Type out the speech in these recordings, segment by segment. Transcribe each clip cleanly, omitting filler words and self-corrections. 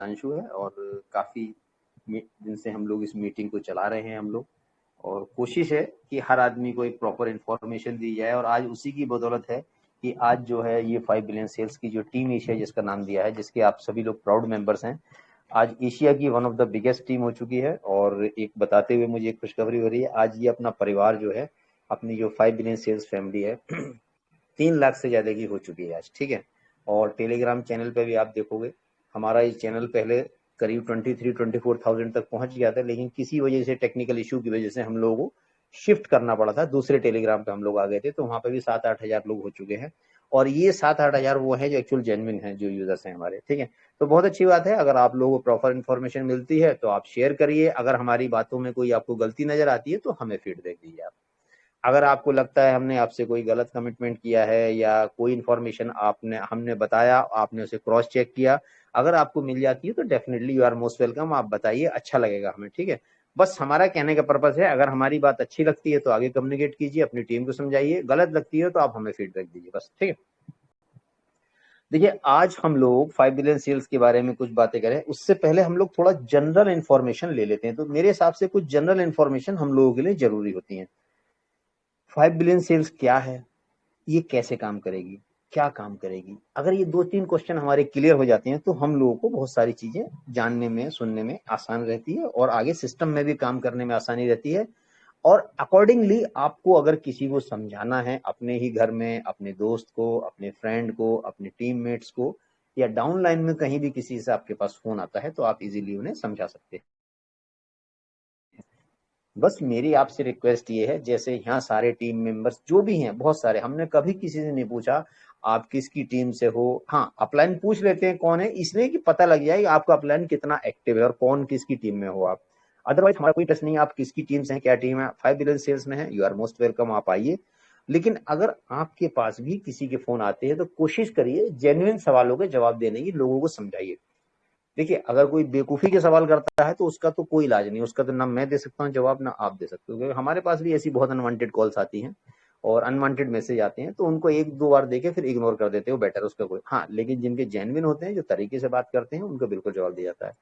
अंशु है और काफ़ी दिन से हम लोग इस मीटिंग को चला रहे हैं हम लोग, और कोशिश है कि हर आदमी को एक प्रॉपर इन्फॉर्मेशन दी जाए। और आज उसी की बदौलत है कि आज जो है ये 5 बिलियन सेल्स की जो टीम एशिया जिसका नाम दिया है, जिसके आप सभी लोग प्राउड मेंबर्स हैं, आज एशिया की one of the biggest team हो चुकी है। और एक बताते हुए मुझे एक खुशखबरी हो रही है, आज ये अपना परिवार जो है, अपनी जो 5 बिलियन सेल्स फैमिली है 3 लाख से ज़्यादा की हो चुकी है आज, ठीक है। और टेलीग्राम चैनल पे भी आप देखोगे, हमारा ये चैनल पहले करीब 23-24,000 तक पहुंच गया था, लेकिन किसी वजह से, टेक्निकल इशू की वजह से हम लोगों को शिफ्ट करना पड़ा था, दूसरे टेलीग्राम पे हम लोग आ गए थे, तो वहाँ पे भी 7-8 हज़ार लोग हो चुके हैं। और ये 7-8 हज़ार वो हैं जो एक्चुअल जेन्युइन हैं, जो यूजर्स हैं हमारे, ठीक है। तो बहुत अच्छी बात है, अगर आप लोगों को प्रॉपर इन्फॉर्मेशन मिलती है तो आप शेयर करिए। अगर हमारी बातों में कोई आपको गलती नजर आती है तो हमें फीडबैक दीजिए आप। अगर आपको लगता है हमने आपसे कोई गलत कमिटमेंट किया है या कोई इन्फॉर्मेशन आपने हमने बताया, आपने उसे क्रॉस चेक किया, अगर आपको मिल जाती है तो definitely you are most welcome, आप बताइए, अच्छा लगेगा हमें, ठीक है। बस हमारा कहने का पर्पस है, अगर हमारी बात अच्छी लगती है तो आगे कम्युनिकेट कीजिए, अपनी टीम को समझाइए, गलत लगती है तो आप हमें फीडबैक दीजिए, बस, ठीक है। देखिए, आज हम लोग 5 बिलियन सेल्स के बारे में कुछ बातें करें, उससे पहले हम लोग थोड़ा जनरल इन्फॉर्मेशन ले लेते हैं। तो मेरे हिसाब से कुछ जनरल इन्फॉर्मेशन हम लोगों के लिए जरूरी होती है। 5 बिलियन सेल्स क्या है, ये कैसे काम करेगी, क्या काम करेगी, अगर ये 2-3 क्वेश्चन हमारे क्लियर हो जाते हैं तो हम लोगों को बहुत सारी चीजें जानने में, सुनने में आसान रहती है, और आगे सिस्टम में भी काम करने में आसानी रहती है। और अकॉर्डिंगली आपको अगर किसी को समझाना है, अपने ही घर में, अपने दोस्त को, अपने फ्रेंड को, अपने टीममेट्स को, या डाउन लाइन में कहीं भी किसी से आपके पास फोन आता है, तो आप इजीली उन्हें समझा सकते हैं। बस मेरी आपसे रिक्वेस्ट ये है, जैसे यहाँ सारे टीम मेंबर्स जो भी हैं, बहुत सारे, हमने कभी किसी से नहीं पूछा आप किसकी टीम से हो। हाँ, अपलाइन पूछ लेते हैं कौन है, इसलिए कि पता लग जाए कि आपका अपलाइन कितना एक्टिव है और कौन किसकी टीम में हो आप। अदरवाइज हमारा कोई इंटरेस्ट नहीं है आप किसकी टीम से हैं, क्या टीम है। 5 बिलियन सेल्स में है, यू आर मोस्ट वेलकम, आप आइए। लेकिन अगर आपके पास भी किसी के फोन आते हैं तो कोशिश करिए जेन्युइन सवालों के जवाब देने की, लोगों को समझाइए। देखिए, अगर कोई बेवकूफी के सवाल करता है तो उसका तो कोई इलाज नहीं, उसका तो ना मैं दे सकता हूँ जवाब, ना आप दे सकते हो, क्योंकि हमारे पास भी ऐसी बहुत अनवांटेड कॉल्स आती हैं और अनवांटेड मैसेज आते हैं, तो उनको 1-2 बार देके फिर इग्नोर कर देते हो, बेटर उसका कोई। हाँ, लेकिन जिनके जेन्युइन होते हैं, जो तरीके से बात करते हैं, उनको बिल्कुल जवाब दिया जाता है,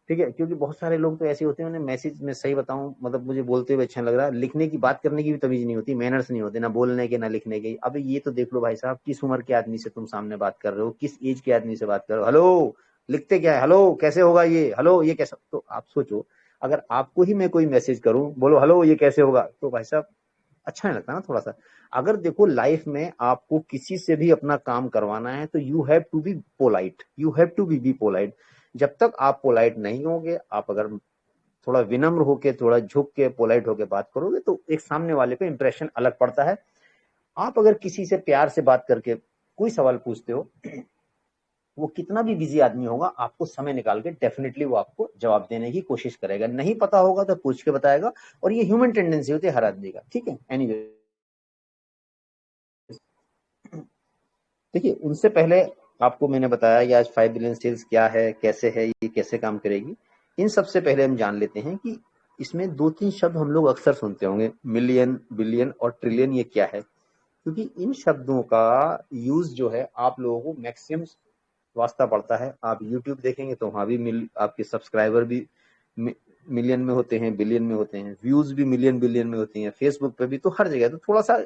ठीक है। क्योंकि बहुत सारे लोग तो ऐसे होते हैं, उन्हें मैसेज में, सही बताऊं, मतलब मुझे बोलते हुए अच्छा लग रहा है, लिखने की, बात करने की भी तमीज नहीं होती, मैनर्स नहीं होते, ना बोलने के ना लिखने के। अब ये तो देख लो भाई साहब, किस उम्र के आदमी से तुम सामने बात कर रहे हो, किस एज के आदमी से बात कर रहे हो, हेलो लिखते क्या है, हेलो कैसे होगा ये, हेलो ये कैसा। तो आप सोचो, अगर आपको ही मैं कोई मैसेज करूं, बोलो हेलो ये कैसे होगा, तो भाई साहब अच्छा नहीं लगता ना थोड़ा सा। अगर देखो, लाइफ में आपको किसी से भी अपना काम करवाना है तो you have to be polite, you have to be polite. जब तक आप पोलाइट नहीं होगे, आप अगर थोड़ा विनम्र होके, थोड़ा झुक के, पोलाइट होके बात करोगे, तो एक सामने वाले पे इंप्रेशन अलग पड़ता है। आप अगर किसी से प्यार से बात करके कोई सवाल पूछते हो, वो कितना भी बिजी आदमी होगा, आपको समय निकाल के डेफिनेटली वो आपको जवाब देने की कोशिश करेगा। नहीं पता होगा तो पूछ के बताएगा, और ये ह्यूमन टेंडेंसी होती है हर आदमी का, ठीक है। एनीवे, देखिए, उनसे पहले आपको मैंने बताया कि आज 5 बिलियन सेल्स क्या है, कैसे है, ये कैसे काम करेगी। इन सबसे पहले हम जान लेते हैं कि इसमें 2-3 शब्द हम लोग अक्सर सुनते होंगे, मिलियन, बिलियन और ट्रिलियन, ये क्या है। क्योंकि इन शब्दों का यूज जो है आप लोगों को मैक्सिमम वास्ता पड़ता है। आप यूट्यूब देखेंगे तो वहां भी आपके सब्सक्राइबर भी मिलियन में होते हैं, बिलियन में होते हैं, व्यूज भी मिलियन बिलियन में होती हैं, फेसबुक पे भी, तो हर जगह। तो थोड़ा सा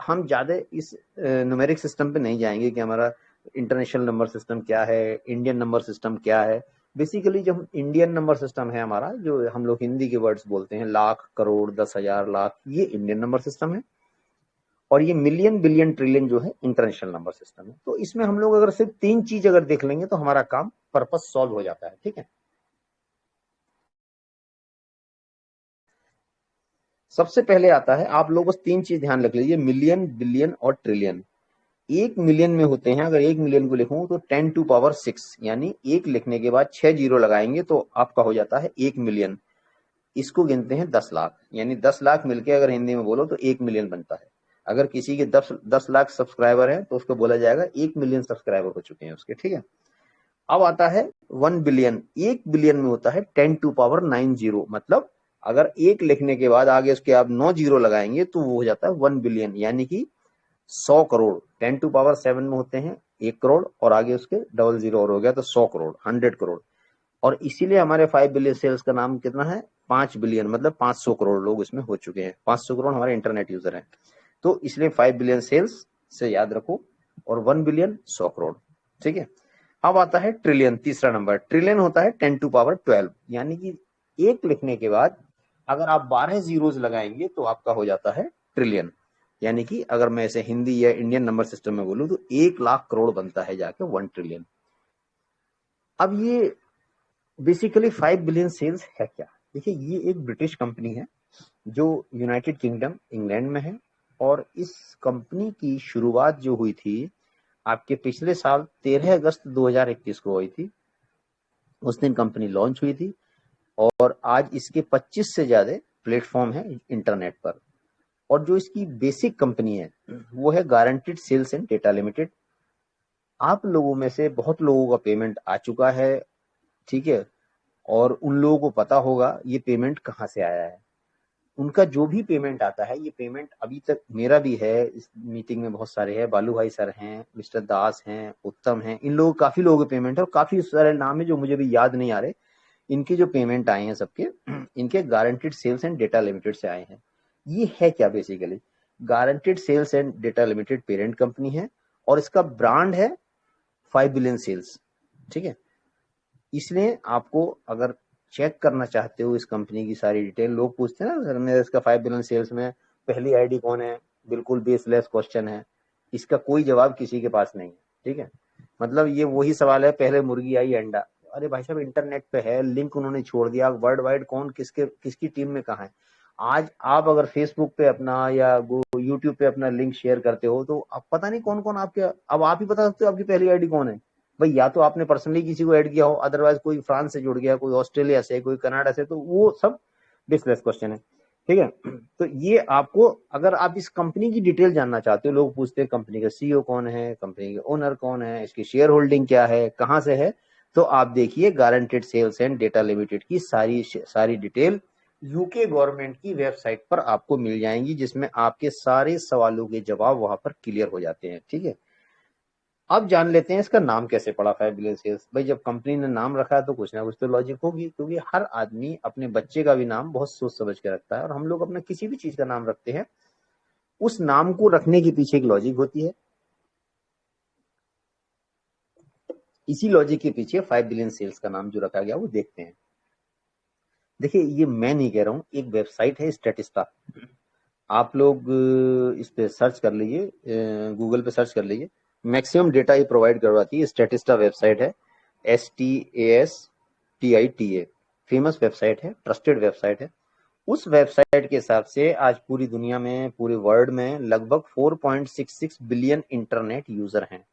हम ज्यादा इस न्यूमेरिक सिस्टम पे नहीं जाएंगे कि हमारा इंटरनेशनल नंबर सिस्टम क्या है, इंडियन नंबर सिस्टम क्या है। बेसिकली जो इंडियन नंबर सिस्टम है हमारा, जो हम लोग हिंदी के वर्ड्स बोलते हैं, लाख, करोड़, 10,000, लाख, ये इंडियन नंबर सिस्टम है। और ये मिलियन, बिलियन, ट्रिलियन जो है इंटरनेशनल नंबर सिस्टम है। तो इसमें हम लोग अगर सिर्फ 3 चीज अगर देख लेंगे तो हमारा काम, पर्पस सॉल्व हो जाता है, ठीक है। सबसे पहले आता है, आप लोग बस 3 चीज ध्यान रख लीजिए, मिलियन, बिलियन और ट्रिलियन। 1 मिलियन में होते हैं, अगर 1 मिलियन को लिखूं तो 10⁶, यानी एक लिखने के बाद 6 जीरो लगाएंगे तो आपका हो जाता है 1 मिलियन। इसको गिनते हैं 10 लाख, यानी 10 लाख मिलके अगर हिंदी में बोलो तो 1 मिलियन बनता है। अगर किसी के 10 लाख सब्सक्राइबर है तो उसको बोला जाएगा 1 मिलियन सब्सक्राइबर हो चुके हैं उसके, ठीक है। अब आता है 1 बिलियन। 1 बिलियन में होता है 10⁹, मतलब अगर एक लिखने के बाद आगे उसके आप 9 जीरो लगाएंगे तो वो हो जाता है 1 बिलियन, यानी कि 100 करोड़। 10⁷ में होते हैं 1 करोड़, और आगे उसके डबल जीरो और हो गया तो 100 करोड़, 100 करोड़। और इसीलिए हमारे 5 बिलियन सेल्स का नाम कितना है, 5 बिलियन, मतलब 500 करोड़ लोग इसमें हो चुके हैं, 500 करोड़ हमारे इंटरनेट यूजर हैं। तो इसलिए 5 बिलियन सेल्स से याद रखो, और 1 बिलियन 100 करोड़, ठीक है। अब आता है ट्रिलियन, तीसरा नंबर। ट्रिलियन होता है 10 टू पावर 12, यानी कि एक लिखने के बाद अगर आप 12 जीरोज लगाएंगे तो आपका हो जाता है ट्रिलियन। यानी कि अगर मैं इसे हिंदी या इंडियन नंबर सिस्टम में बोलूं तो 1 लाख करोड़ बनता है जाके 1 ट्रिलियन। अब ये बेसिकली 5 बिलियन सेल्स है क्या? देखिए, ये एक ब्रिटिश कंपनी है जो यूनाइटेड किंगडम इंग्लैंड में है, और इस कंपनी की शुरुआत जो हुई थी आपके पिछले साल 13 अगस्त 2021 को हुई थी। उस दिन कंपनी लॉन्च हुई थी, और आज इसके 25 से ज्यादा प्लेटफॉर्म है इंटरनेट पर। और जो इसकी बेसिक कंपनी है वो है guaranteed sales and data limited. आप लोगों में से बहुत लोगों का पेमेंट आ चुका है, ठीक है, और उन लोगों को पता होगा ये पेमेंट कहाँ से आया है। उनका जो भी पेमेंट आता है, ये पेमेंट अभी तक मेरा भी है, इस मीटिंग में बहुत सारे हैं, बालू भाई सर हैं, मिस्टर दास हैं, उत्तम हैं, इन लोगों काफी लोगों के पेमेंट है, और काफी सारे नाम है जो मुझे भी याद नहीं आ रहे। इनके जो पेमेंट आए हैं सबके, इनके guaranteed sales and data limited से आए हैं। ये है क्या? Basically guaranteed sales and data limited parent company है, और इसका ब्रांड है 5 बिलियन सेल्स, ठीक है। इसलिए आपको अगर चेक करना चाहते हो इस कंपनी की सारी डिटेल, लोग पूछते हैं ना सर मेरा इसका 5 बिलियन सेल्स में पहली आईडी कौन है, बिल्कुल बेसलेस क्वेश्चन है, इसका कोई जवाब किसी के पास नहीं है, ठीक है। मतलब ये वही सवाल है, पहले मुर्गी आई अंडा। अरे भाई साहब, इंटरनेट पे है, लिंक उन्होंने छोड़ दिया, वर्ल्ड वाइड कौन किसकी टीम में कहाँ है। आज आप अगर फेसबुक पे अपना या यूट्यूब पे अपना लिंक शेयर करते हो तो अब पता नहीं कौन कौन आपके, अब आप ही बता सकते हो आपकी पहली आईडी कौन है भाई। या तो आपने पर्सनली किसी को ऐड किया हो, अदरवाइज कोई फ्रांस से जुड़ गया, कोई ऑस्ट्रेलिया से, कोई कनाडा से, तो वो सब बेसलेस क्वेश्चन है, ठीक है। तो ये आपको, अगर आप इस कंपनी की डिटेल जानना चाहते हो, लोग पूछते हैं कंपनी का सीईओ कौन है, कंपनी के ओनर कौन है, इसकी शेयर होल्डिंग क्या है, कहाँ से है, तो आप देखिए guaranteed sales and data limited की सारी सारी डिटेल यूके गवर्नमेंट की वेबसाइट पर आपको मिल जाएंगी, जिसमें आपके सारे सवालों के जवाब वहां पर क्लियर हो जाते हैं, ठीक है। अब जान लेते हैं इसका नाम कैसे पड़ा 5 बिलियन सेल्स। भाई जब कंपनी ने नाम रखा है तो कुछ ना कुछ तो लॉजिक होगी, क्योंकि हर आदमी अपने बच्चे का भी नाम बहुत सोच समझ के रखता है, और हम लोग अपना किसी भी चीज का नाम रखते हैं, उस नाम को रखने के पीछे एक लॉजिक होती है। इसी लॉजिक के पीछे 5 बिलियन सेल्स का नाम जो रखा गया वो देखते हैं। देखिए, ये मैं नहीं कह रहा हूं, एक वेबसाइट है स्टैटिस्टा, आप लोग इस पे सर्च कर लीजिए, गूगल पे सर्च कर लीजिए, मैक्सिमम डेटा ये प्रोवाइड करवाती है, स्टैटिस्टा वेबसाइट है, STASTITA, फेमस वेबसाइट है, ट्रस्टेड वेबसाइट है। उस वेबसाइट के हिसाब से आज पूरी दुनिया में, पूरे वर्ल्ड में लगभग 4.66 बिलियन इंटरनेट यूजर हैं।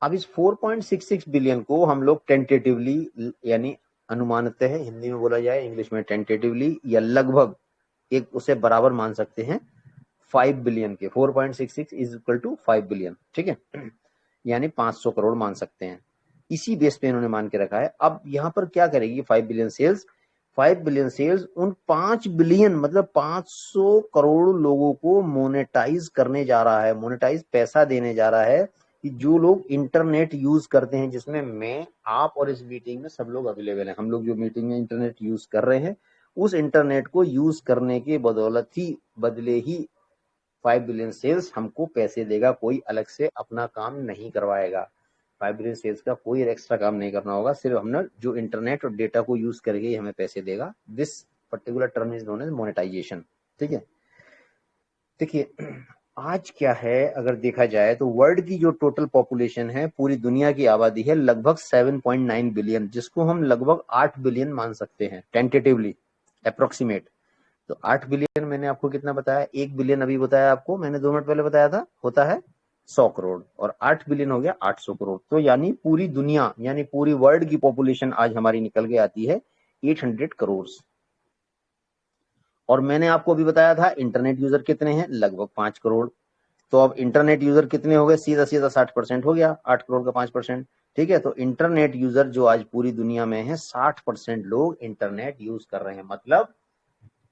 अब इस 4.66 बिलियन को हम लोग टेंटेटिवली, यानी अनुमानतः, हिंदी में बोला जाए, इंग्लिश में टेंटेटिवली, या लगभग एक उसे बराबर मान सकते हैं 5 बिलियन के। 4.66 इज इक्वल टू 5 बिलियन, ठीक है, यानी 500 करोड़ मान सकते हैं। इसी बेस पे इन्होंने मान के रखा है। अब यहाँ पर क्या करेगी 5 बिलियन सेल्स? 5 बिलियन सेल्स उन 5 बिलियन मतलब 500 करोड़ लोगों को मोनेटाइज करने जा रहा है, मोनेटाइज पैसा देने जा रहा है, कि जो लोग इंटरनेट यूज करते हैं, जिसमें मैं, आप और इस मीटिंग में सब लोग अवेलेबल हैं। हम लोग जो मीटिंग में इंटरनेट यूज कर रहे हैं, उस इंटरनेट को यूज करने के बदौलत ही, बदले ही 5 बिलियन सेल्स हमको पैसे देगा, कोई अलग से अपना काम नहीं करवाएगा। 5 बिलियन सेल्स का कोई एक्स्ट्रा काम नहीं करना होगा, सिर्फ हमने जो इंटरनेट और डेटा को यूज करके हमें पैसे देगा। This particular term is known as monetisation, ठीक है। देखिए, आज क्या है, अगर देखा जाए तो वर्ल्ड की जो टोटल पॉपुलेशन है, पूरी दुनिया की आबादी है लगभग 7.9 बिलियन, जिसको हम लगभग 8 बिलियन मान सकते हैं टेंटेटिवली, अप्रोक्सीमेट। तो 8 बिलियन मैंने आपको कितना बताया, 1 बिलियन अभी बताया आपको मैंने 2 मिनट पहले बताया था, होता है 100 करोड़, और 8 बिलियन हो गया 800 करोड़। तो यानी पूरी दुनिया, यानी पूरी वर्ल्ड की पॉपुलेशन आज हमारी निकल के आती है 800 करोड़। और मैंने आपको अभी बताया था इंटरनेट यूजर कितने हैं, लगभग 5 करोड़। तो अब इंटरनेट यूजर कितने हो गए, सीधा सीधा 60% हो गया, 8 करोड़ का 5%, ठीक है। तो इंटरनेट यूजर जो आज पूरी दुनिया में है, 60% लोग इंटरनेट यूज कर रहे हैं, मतलब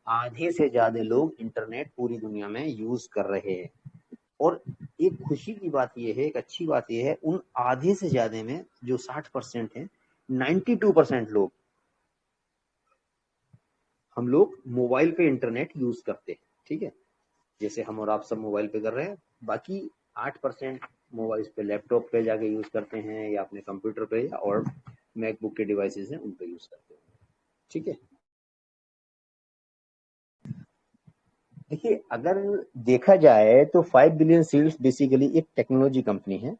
आधे से ज्यादा लोग इंटरनेट पूरी दुनिया में यूज कर रहे हैं। और एक खुशी की बात यह है, एक अच्छी बात यह है, उन आधे से ज्यादा में जो 60% है, 92% लोग, हम लोग मोबाइल पे इंटरनेट यूज करते हैं, ठीक है, जैसे हम और आप सब मोबाइल पे कर रहे हैं। बाकी 8% मोबाइल पे, लैपटॉप पे जाके यूज करते हैं, या अपने कंप्यूटर पे, या और मैकबुक के डिवाइसेस हैं उन पे यूज करते हैं, ठीक है। देखिए, अगर देखा जाए तो 5 बिलियन सील्स बेसिकली एक टेक्नोलॉजी कंपनी है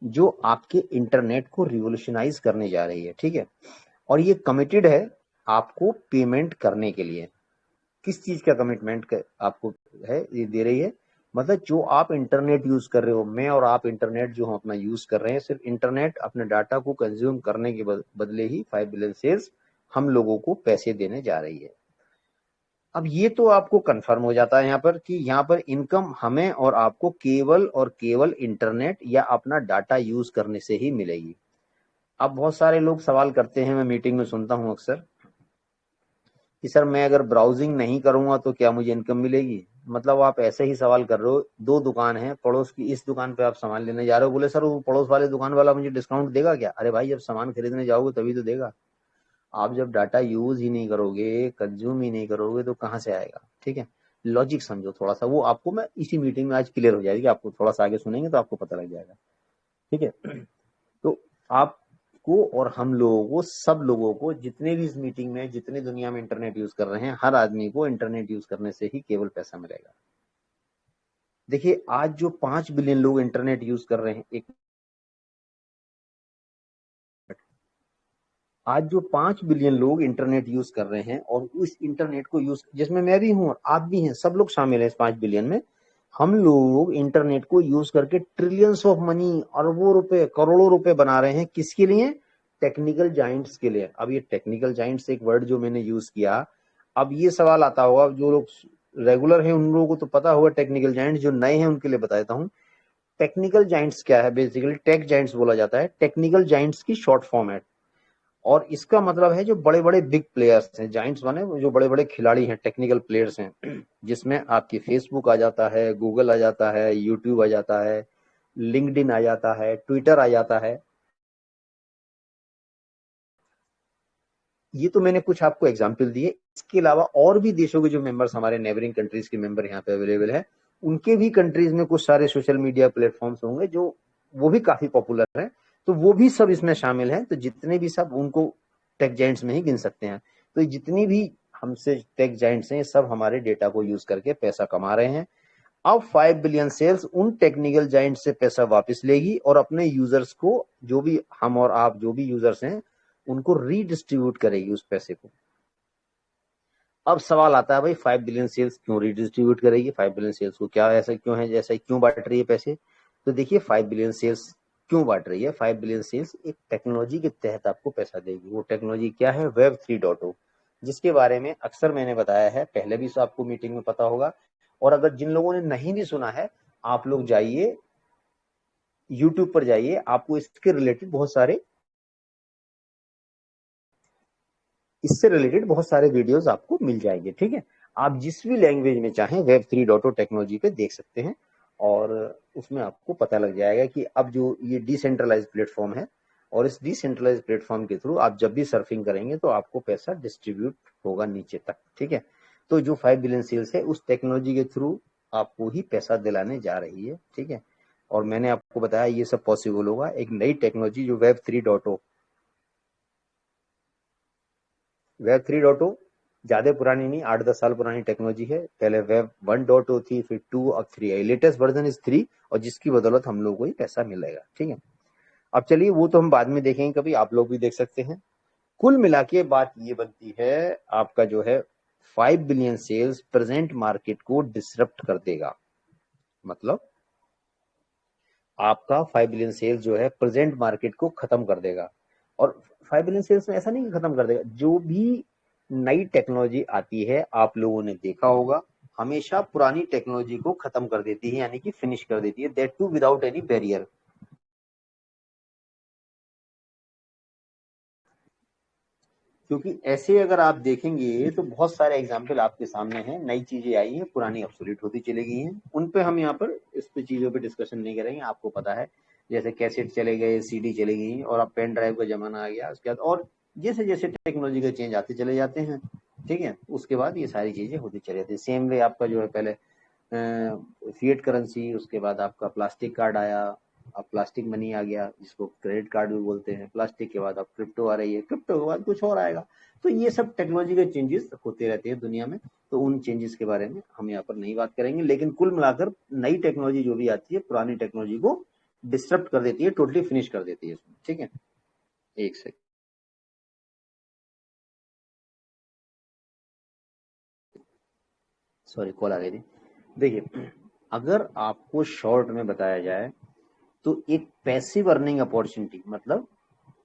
जो आपके इंटरनेट को रिवोल्यूशनाइज करने जा रही है, ठीक है। और ये कमिटेड है आपको पेमेंट करने के लिए। किस चीज का कमिटमेंट आपको है ये दे रही है, मतलब जो आप इंटरनेट यूज कर रहे हो, मैं और आप इंटरनेट जो हम अपना यूज कर रहे हैं, सिर्फ इंटरनेट अपने डाटा को कंज्यूम करने के बदले ही 5 बिलियन सेल्स हम लोगों को पैसे देने जा रही है। अब ये तो आपको कंफर्म हो जाता है यहाँ पर कि यहाँ पर इनकम हमें और आपको केवल और केवल इंटरनेट या अपना डाटा यूज करने से ही मिलेगी। अब बहुत सारे लोग सवाल करते हैं, मैं मीटिंग में सुनता हूँ अक्सर, कि सर मैं अगर ब्राउजिंग नहीं करूंगा तो क्या मुझे इनकम मिलेगी? मतलब आप ऐसे ही सवाल कर रहे हो, दो दुकान है पड़ोस की, इस दुकान पे आप सामान लेने जा रहे हो, बोले सर वो पड़ोस वाले दुकान वाला मुझे डिस्काउंट देगा क्या? अरे भाई, जब सामान खरीदने जाओगे तभी तो देगा। आप जब डाटा यूज ही नहीं करोगे, कंज्यूम ही नहीं करोगे, तो कहाँ से आएगा? ठीक है, लॉजिक समझो थोड़ा सा, वो आपको मैं इसी मीटिंग में आज क्लियर हो जाएगी, आपको थोड़ा सा आगे सुनेंगे तो आपको पता लग जाएगा, ठीक है। तो आपको और हम लोगों को, सब लोगों को, जितने भी इस मीटिंग में, जितने दुनिया में इंटरनेट यूज कर रहे हैं, हर आदमी को इंटरनेट यूज करने से ही केवल पैसा मिलेगा। देखिए, आज जो 5 बिलियन लोग इंटरनेट यूज कर रहे हैं, एक आज जो 5 बिलियन लोग इंटरनेट यूज कर रहे हैं, और उस इंटरनेट को यूज, जिसमें मैं भी हूं और आप भी हैं, सब लोग शामिल हैं इस 5 बिलियन में, हम लोग इंटरनेट को यूज करके ट्रिलियंस ऑफ मनी, अरबों रुपए, करोड़ों रुपए बना रहे हैं। किसके लिए? टेक्निकल जाइंट्स के लिए। अब ये टेक्निकल जाइंट्स एक वर्ड जो मैंने यूज किया, अब ये सवाल आता होगा, जो लोग रेगुलर हैं उन लोगों को तो पता होगा टेक्निकल जाइंट्स, जो नए हैं उनके लिए बता देता हूँ। टेक्निकल जाइंट्स क्या है? बेसिकली टेक जाइंट्स बोला जाता है, टेक्निकल जाइंट्स की शॉर्ट फॉर्म है। और इसका मतलब है जो बड़े बड़े बिग प्लेयर्स हैं, जाइंट्स माने जो बड़े बड़े खिलाड़ी हैं, टेक्निकल प्लेयर्स हैं, जिसमें आपकी फेसबुक आ जाता है, गूगल आ जाता है, यूट्यूब आ जाता है, लिंक्डइन आ जाता है, ट्विटर आ जाता है। ये तो मैंने कुछ आपको एग्जाम्पल दिए। इसके अलावा और भी देशों के जो मेंबर्स, हमारे नेबरिंग कंट्रीज के मेंबर यहाँ पे अवेलेबल है, उनके भी कंट्रीज में कुछ सारे सोशल मीडिया प्लेटफॉर्म्स होंगे जो वो भी काफी पॉपुलर है, तो वो भी सब इसमें शामिल है। तो जितने भी सब, उनको टेक जाइंट्स में ही गिन सकते हैं। तो जितनी भी हमसे टेक जाइंट्स हैं, सब हमारे डेटा को यूज करके पैसा कमा रहे हैं। अब 5 बिलियन सेल्स उन टेक्निकल जाइंट से पैसा वापस लेगी और अपने यूजर्स को, जो भी हम और आप जो भी यूजर्स हैं, उनको रीडिस्ट्रीब्यूट करेगी उस पैसे को। अब सवाल आता है, भाई 5 बिलियन सेल्स क्यों रीडिस्ट्रीब्यूट करेगी? 5 बिलियन सेल्स को क्या ऐसा क्यों है, जैसा क्यों बांट रही है पैसे? तो देखिए, 5 बिलियन सेल्स क्यों बांट रही है? 5 बिलियन सेल्स एक टेक्नोलॉजी के तहत आपको पैसा देगी। वो टेक्नोलॉजी क्या है? Web 3.0, जिसके बारे में अक्सर मैंने बताया है पहले भी, आपको मीटिंग में पता होगा। और अगर जिन लोगों ने नहीं भी सुना है, आप लोग जाइए यूट्यूब पर, जाइए, आपको इसके रिलेटेड बहुत सारे, इससे रिलेटेड बहुत सारे वीडियोस आपको मिल जाएंगे, ठीक है। आप जिस भी लैंग्वेज में चाहें Web 3.0 टेक्नोलॉजी पे देख सकते हैं, और उसमें आपको पता लग जाएगा कि अब जो ये डिसेंट्रलाइज प्लेटफॉर्म है, और इस डिसेंट्रलाइज प्लेटफॉर्म के थ्रू आप जब भी सर्फिंग करेंगे तो आपको पैसा डिस्ट्रीब्यूट होगा नीचे तक, ठीक है। तो जो 5 बिलियन सेल्स है, उस टेक्नोलॉजी के थ्रू आपको ही पैसा दिलाने जा रही है, ठीक है। और मैंने आपको बताया ये सब पॉसिबल होगा एक नई टेक्नोलॉजी जो Web 3.0 ज्यादा पुरानी नहीं, 8-10 साल पुरानी टेक्नोलॉजी है। पहले Web 1.0 थी, फिर 2, अब 3 आई। लेटेस्ट वर्जन इज 3, और जिसकी बदौलत हम लोग को ही पैसा मिलेगा, ठीक है। अब चलिए, वो तो हम बाद में देखेंगे, कभी आप लोग भी देख सकते हैं। कुल मिला के बात ये बनती है, आपका जो है 5 बिलियन सेल्स प्रेजेंट मार्केट को डिसरप्ट कर देगा। मतलब आपका 5 बिलियन सेल्स जो है प्रेजेंट मार्केट को खत्म कर देगा। और 5 बिलियन सेल्स में ऐसा नहीं कि खत्म कर देगा, जो भी नई टेक्नोलॉजी आती है, आप लोगों ने देखा होगा, हमेशा पुरानी टेक्नोलॉजी को खत्म कर देती है, यानी कि फिनिश कर देती है, that too without any barrier. क्योंकि ऐसे अगर आप देखेंगे तो बहुत सारे एग्जाम्पल आपके सामने हैं, नई चीजें आई हैं, पुरानी ऑब्सोलीट होती चली गई हैं। उन पे हम यहाँ पर इस पे चीजों पे डिस्कशन नहीं करेंगे, आपको पता है जैसे कैसेट चले गए, सीडी चली गई, और अब पेन ड्राइव का जमाना आ गया उसके बाद, और जैसे जैसे टेक्नोलॉजी का चेंज आते चले जाते हैं, ठीक है, उसके बाद ये सारी चीजें होती चली जाती है। सेम वे आपका जो है पहले फिएट करेंसी, उसके बाद आपका प्लास्टिक कार्ड आया, अब प्लास्टिक मनी आ गया जिसको क्रेडिट कार्ड भी बोलते हैं, प्लास्टिक के बाद अब क्रिप्टो आ रही है, क्रिप्टो के बाद कुछ और आएगा। तो ये सब टेक्नोलॉजी के चेंजेस होते रहते हैं दुनिया में, तो उन चेंजेस के बारे में हम यहाँ पर नहीं बात करेंगे, लेकिन कुल मिलाकर नई टेक्नोलॉजी जो भी आती है पुरानी टेक्नोलॉजी को डिस्टर्ब कर देती है, टोटली फिनिश कर देती है इसमें, ठीक है। एक सेकंड, सॉरी कॉल आ गई थी। देखिए, अगर आपको शॉर्ट में बताया जाए तो एक पैसिव अर्निंग अपॉर्चुनिटी, मतलब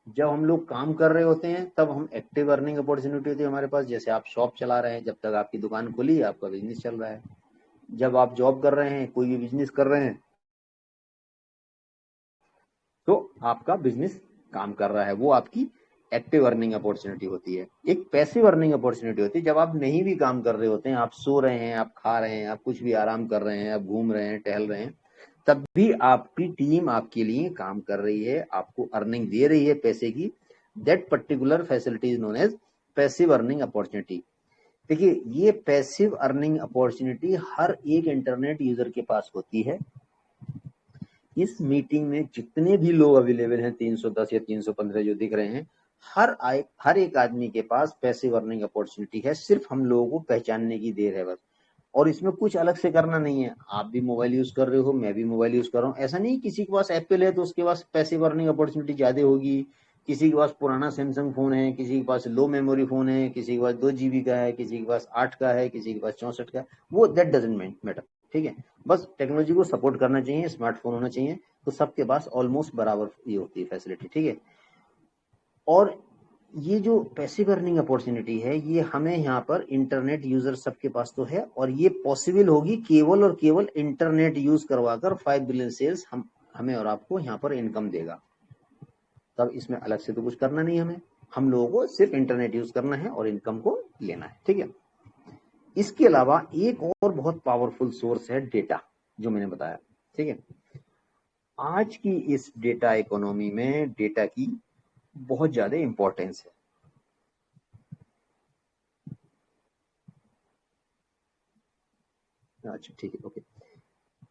जब हम लोग काम कर रहे होते हैं तब हम एक्टिव अर्निंग अपॉर्चुनिटी होती है हमारे पास, जैसे आप शॉप चला रहे हैं, जब तक आपकी दुकान खुली है आपका बिजनेस चल रहा है। जब आप जॉब कर रहे हैं, कोई भी बिजनेस कर रहे हैं, तो आपका बिजनेस काम कर रहा है, वो आपकी एक्टिव अर्निंग अपॉर्चुनिटी होती है। एक पैसिव अर्निंग अपॉर्चुनिटी होती है जब आप नहीं भी काम कर रहे होते हैं, आप सो रहे हैं, आप खा रहे हैं, आप कुछ भी आराम कर रहे हैं, आप घूम रहे हैं, टहल रहे हैं, तब भी आपकी टीम आपके लिए काम कर रही है, आपको अर्निंग दे रही है पैसे की। That particular facility is known as passive earning opportunity. देखिए, ये पैसिव अर्निंग अपॉर्चुनिटी हर एक इंटरनेट यूजर के पास होती है। इस मीटिंग में जितने भी लोग अवेलेबल हैं, 310 या 315 जो दिख रहे हैं, हर एक आदमी के पास पैसिव अर्निंग अपॉर्चुनिटी है, सिर्फ हम लोगों को पहचानने की देर है बस। और इसमें कुछ अलग से करना नहीं है, आप भी मोबाइल यूज कर रहे हो, मैं भी मोबाइल यूज कर रहा हूँ, ऐसा नहीं किसी के पास एप्पल है तो उसके पास पैसिव अर्निंग अपॉर्चुनिटी ज्यादा होगी, किसी के पास पुराना सैमसंग फोन है, किसी के पास लो मेमोरी फोन है, किसी के पास 2 GB का है, किसी के पास 8 का है, किसी के पास 64 का है, वो दैट डजंट मैटर, ठीक है। बस टेक्नोलॉजी को सपोर्ट करना चाहिए, स्मार्टफोन होना चाहिए, तो सबके पास ऑलमोस्ट बराबर ये होती है फैसिलिटी, ठीक है। और ये जो पैसिव अर्निंग अपॉर्चुनिटी है, ये हमें यहाँ पर इंटरनेट यूजर सबके पास तो है, और ये पॉसिबल होगी केवल और केवल इंटरनेट यूज करवाकर 5 बिलियन सेल्स हमें और आपको यहाँ पर इनकम देगा। तब इसमें अलग से तो कुछ करना नहीं, हमें हम लोगों को सिर्फ इंटरनेट यूज करना है और इनकम को लेना है, ठीक है। इसके अलावा एक और बहुत पावरफुल सोर्स है डेटा, जो मैंने बताया, ठीक है। आज की इस डेटा इकोनॉमी में डेटा की बहुत ज्यादा इंपॉर्टेंस है। अच्छा, ठीक है, ओके।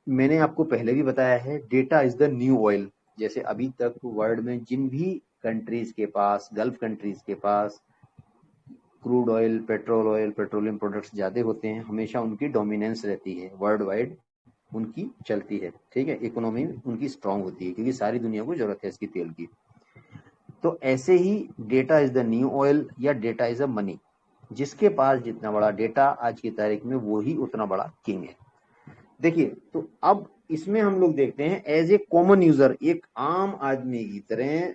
मैंने आपको पहले भी बताया है, data is the new oil. जैसे अभी तक वर्ल्ड में जिन भी कंट्रीज के पास, गल्फ कंट्रीज के पास crude oil, petrol oil, petroleum products ज्यादा होते हैं, हमेशा उनकी डोमिनेंस रहती है, वर्ल्ड वाइड उनकी चलती है, ठीक है। इकोनॉमी उनकी स्ट्रांग होती है क्योंकि सारी दुनिया को जरूरत है इसकी तेल की। तो ऐसे ही data is the new oil या डेटा इज अ मनी। जिसके पास जितना बड़ा डेटा आज की तारीख में, वो ही उतना बड़ा किंग है। देखिए, तो अब इसमें हम लोग देखते हैं एज ए कॉमन यूजर, एक आम आदमी की तरह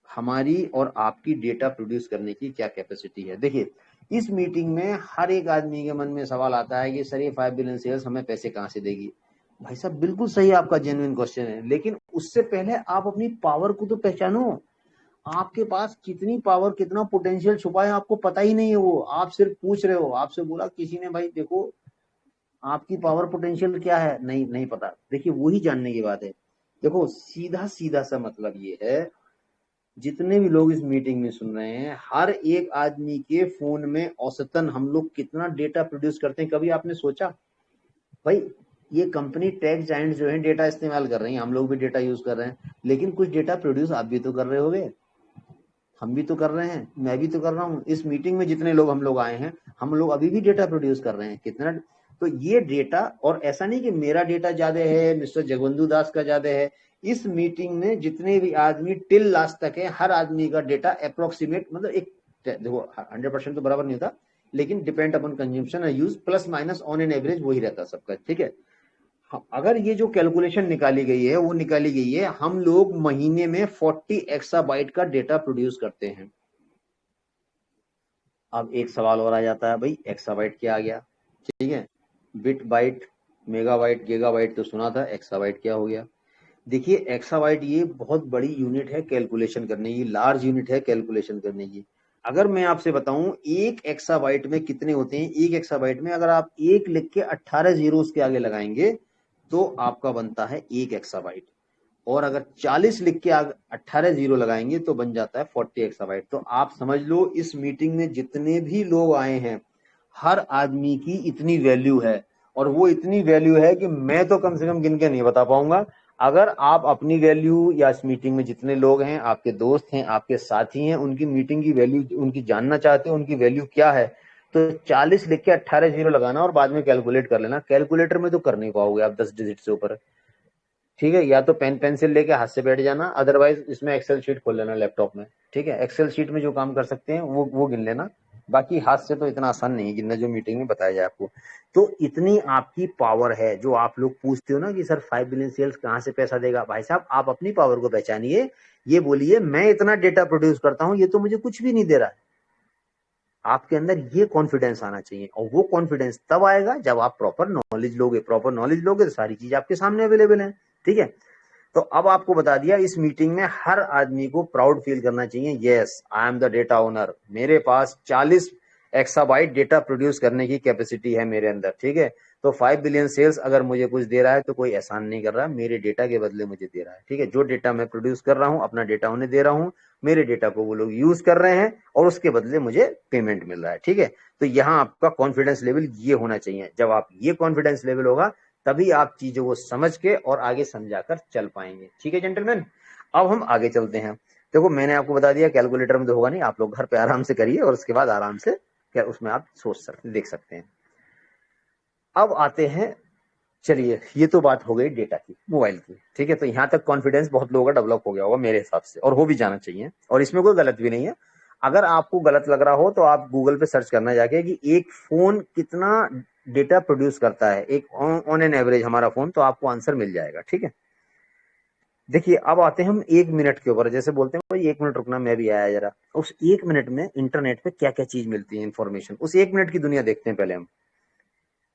हमारी और आपकी डेटा प्रोड्यूस करने की क्या कैपेसिटी है। देखिए, इस मीटिंग में हर एक आदमी के मन में सवाल आता है कि सर ये 5 बिलियन सेल्स हमें पैसे कहाँ से देगी। भाई साहब, बिल्कुल सही आपका जेन्युइन क्वेश्चन है, लेकिन उससे पहले आप अपनी पावर को तो पहचानो। आपके पास कितनी पावर, कितना पोटेंशियल छुपा है, आपको पता ही नहीं है। वो आप सिर्फ पूछ रहे हो, आपसे बोला किसी ने भाई देखो आपकी पावर पोटेंशियल क्या है, नहीं नहीं पता। देखिए, वही जानने की बात है। देखो, सीधा सीधा सा मतलब ये है, जितने भी लोग इस मीटिंग में सुन रहे हैं, हर एक आदमी के फोन में औसतन हम लोग कितना डेटा प्रोड्यूस करते हैं, कभी आपने सोचा? भाई, ये कंपनी टेक जायंट जो है डेटा इस्तेमाल कर रही है, हम लोग भी डेटा यूज कर रहे हैं, लेकिन कुछ डेटा प्रोड्यूस आप भी तो कर रहे होगे, हम भी तो कर रहे हैं, मैं भी तो कर रहा हूँ। इस मीटिंग में जितने लोग हम लोग आए हैं, हम लोग अभी भी डेटा प्रोड्यूस कर रहे हैं, कितना। तो ये डेटा, और ऐसा नहीं कि मेरा डेटा ज्यादा है, मिस्टर जगवंदू दास का ज्यादा है। इस मीटिंग में जितने भी आदमी टिल लास्ट तक है, हर आदमी का डेटा अप्रोक्सीमेट, मतलब एक, देखो 100% तो बराबर नहीं होता, लेकिन डिपेंड अपॉन कंज्यूमशन और use, plus minus on an average वही रहता सबका, ठीक है। अगर ये जो कैलकुलेशन निकाली गई है, वो निकाली गई है, हम लोग महीने में 40 एक्साबाइट का डेटा प्रोड्यूस करते हैं। अब एक सवाल और आ जाता है, भाई एक्साबाइट क्या आ गया, ठीक है। बिट बाइट, मेगाबाइट, गीगाबाइट तो सुना था, एक्साबाइट क्या हो गया। देखिए, एक्साबाइट ये बहुत बड़ी यूनिट है कैलकुलेशन करने की, लार्ज यूनिट है कैलकुलेशन करने की। अगर मैं आपसे बताऊं एक एक्साबाइट में कितने होते हैं, एक एक्साबाइट में अगर आप एक लिख के 18 जीरो उसके आगे लगाएंगे तो आपका बनता है एक एक्साबाइट। और अगर 40 लिख के 18 जीरो लगाएंगे तो बन जाता है 40 एक्साबाइट। तो आप समझ लो इस मीटिंग में जितने भी लोग आए हैं हर आदमी की इतनी वैल्यू है, और वो इतनी वैल्यू है कि मैं तो कम से कम गिन के नहीं बता पाऊंगा। अगर आप अपनी वैल्यू या इस मीटिंग में जितने लोग हैं, आपके दोस्त हैं, आपके साथी हैं, उनकी मीटिंग की वैल्यू उनकी जानना चाहते हो, उनकी वैल्यू क्या है, तो 40 लिख के 18 जीरो लगाना और बाद में कैलकुलेट कर लेना। कैलकुलेटर में तो कर नहीं पाओगे आप 10 डिजिट से ऊपर, ठीक है। या तो पेन पेंसिल लेके हाथ से बैठ जाना, अदरवाइज इसमें एक्सेल शीट खोल लेना लैपटॉप में, ठीक है। एक्सेल शीट में जो काम कर सकते हैं वो गिन लेना। बाकी हाथ से तो इतना आसान नहीं है गिनना जो मीटिंग में बताया जाए आपको। तो इतनी आपकी पावर है। जो आप लोग पूछते हो ना कि सर 5 बिलियन सेल्स कहाँ से पैसा देगा, भाई साहब आप अपनी पावर को पहचानिए। ये बोलिए मैं इतना डेटा प्रोड्यूस करता हूँ, ये तो मुझे कुछ भी नहीं दे रहा है। आपके अंदर ये कॉन्फिडेंस आना चाहिए, और वो कॉन्फिडेंस तब आएगा जब आप प्रॉपर नॉलेज लोगे। प्रॉपर नॉलेज लोगे तो सारी चीज आपके सामने अवेलेबल है, ठीक है। तो अब आपको बता दिया, इस मीटिंग में हर आदमी को प्राउड फील करना चाहिए, yes I am the data owner. मेरे पास 40 एक्साबाइट डेटा प्रोड्यूस करने की कैपेसिटी है मेरे अंदर, ठीक है। तो 5 बिलियन सेल्स अगर मुझे कुछ दे रहा है तो कोई एहसान नहीं कर रहा, मेरे डेटा के बदले मुझे दे रहा है, ठीक है। जो डेटा मैं प्रोड्यूस कर रहा हूँ अपना डेटा उन्हें दे रहा हूँ, मेरे डेटा को वो लोग यूज कर रहे हैं और उसके बदले मुझे पेमेंट मिल रहा है, ठीक है। तो यहाँ आपका कॉन्फिडेंस लेवल ये होना चाहिए। जब आप ये कॉन्फिडेंस लेवल होगा तभी आप चीजों को समझ के और आगे समझाकर चल पाएंगे, ठीक है जेंटलमैन। अब हम आगे चलते हैं। देखो मैंने आपको बता दिया कैलकुलेटर में तो होगा नहीं, आप लोग घर पे आराम से करिए और उसके बाद आराम से क्या उसमें आप सोच सकते देख सकते हैं। अब आते हैं, चलिए ये तो बात हो गई डेटा की, मोबाइल की, ठीक है। तो यहाँ तक कॉन्फिडेंस बहुत लोगों का डेवलप हो गया होगा मेरे हिसाब से, और हो भी जाना चाहिए, और इसमें कोई गलत भी नहीं है। अगर आपको गलत लग रहा हो तो आप गूगल पे सर्च करना जाके कि एक फोन कितना डेटा प्रोड्यूस करता है, एक ऑन एन एवरेज हमारा फोन, तो आपको आंसर मिल जाएगा, ठीक है। देखिए अब आते हैं हम 1 मिनट के ऊपर। जैसे बोलते हैं भाई 1 मिनट रुकना मैं भी आया जरा। उस 1 मिनट में इंटरनेट पे क्या क्या चीज मिलती है इन्फॉर्मेशन, उस 1 मिनट की दुनिया देखते हैं पहले हम।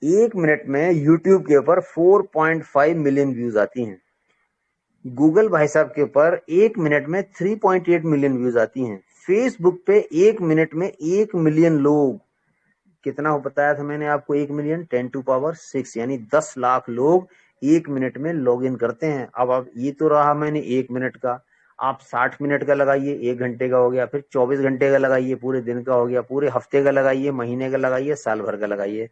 1 मिनट में यूट्यूब के ऊपर 4.5 मिलियन व्यूज आती हैं। गूगल भाई साहब के ऊपर 1 मिनट में 3.8 मिलियन व्यूज आती हैं। फेसबुक पे 1 मिनट में 1 मिलियन लोग, कितना हो बताया था मैंने आपको, 1 मिलियन 10⁻⁶ यानी 10 लाख लोग 1 मिनट में लॉग इन करते हैं। अब ये तो रहा मैंने 1 मिनट का, आप 60 मिनट का लगाइए, 1 घंटे का हो गया, फिर 24 घंटे का लगाइए, पूरे दिन का हो गया, पूरे हफ्ते का लगाइए, महीने का लगाइए, साल भर का लगाइए,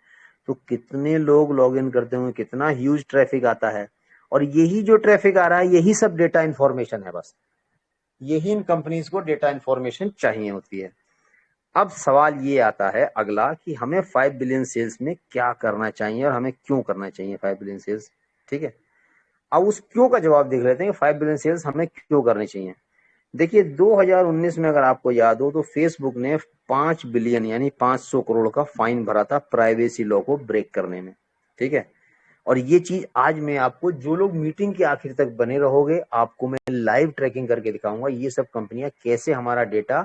तो कितने लोग लॉग इन करते होंगे, कितना ह्यूज ट्रैफिक आता है। और यही जो ट्रैफिक आ रहा है यही सब डेटा इंफॉर्मेशन है, बस यही इन कंपनीज को डेटा इंफॉर्मेशन चाहिए होती है। अब सवाल ये आता है अगला कि हमें 5 बिलियन सेल्स में क्या करना चाहिए और हमें क्यों करना चाहिए 5 बिलियन सेल्स, ठीक है। अब उस क्यों का जवाब देख लेते हैं कि 5 बिलियन सेल्स हमें क्यों करनी चाहिए। देखिए 2019 में अगर आपको याद हो तो फेसबुक ने 5 बिलियन यानी 500 करोड़ का फाइन भरा था प्राइवेसी लॉ को ब्रेक करने में, ठीक है। और ये चीज आज मैं आपको, जो लोग मीटिंग के आखिर तक बने रहोगे, आपको मैं लाइव ट्रैकिंग करके दिखाऊंगा ये सब कंपनियां कैसे हमारा डेटा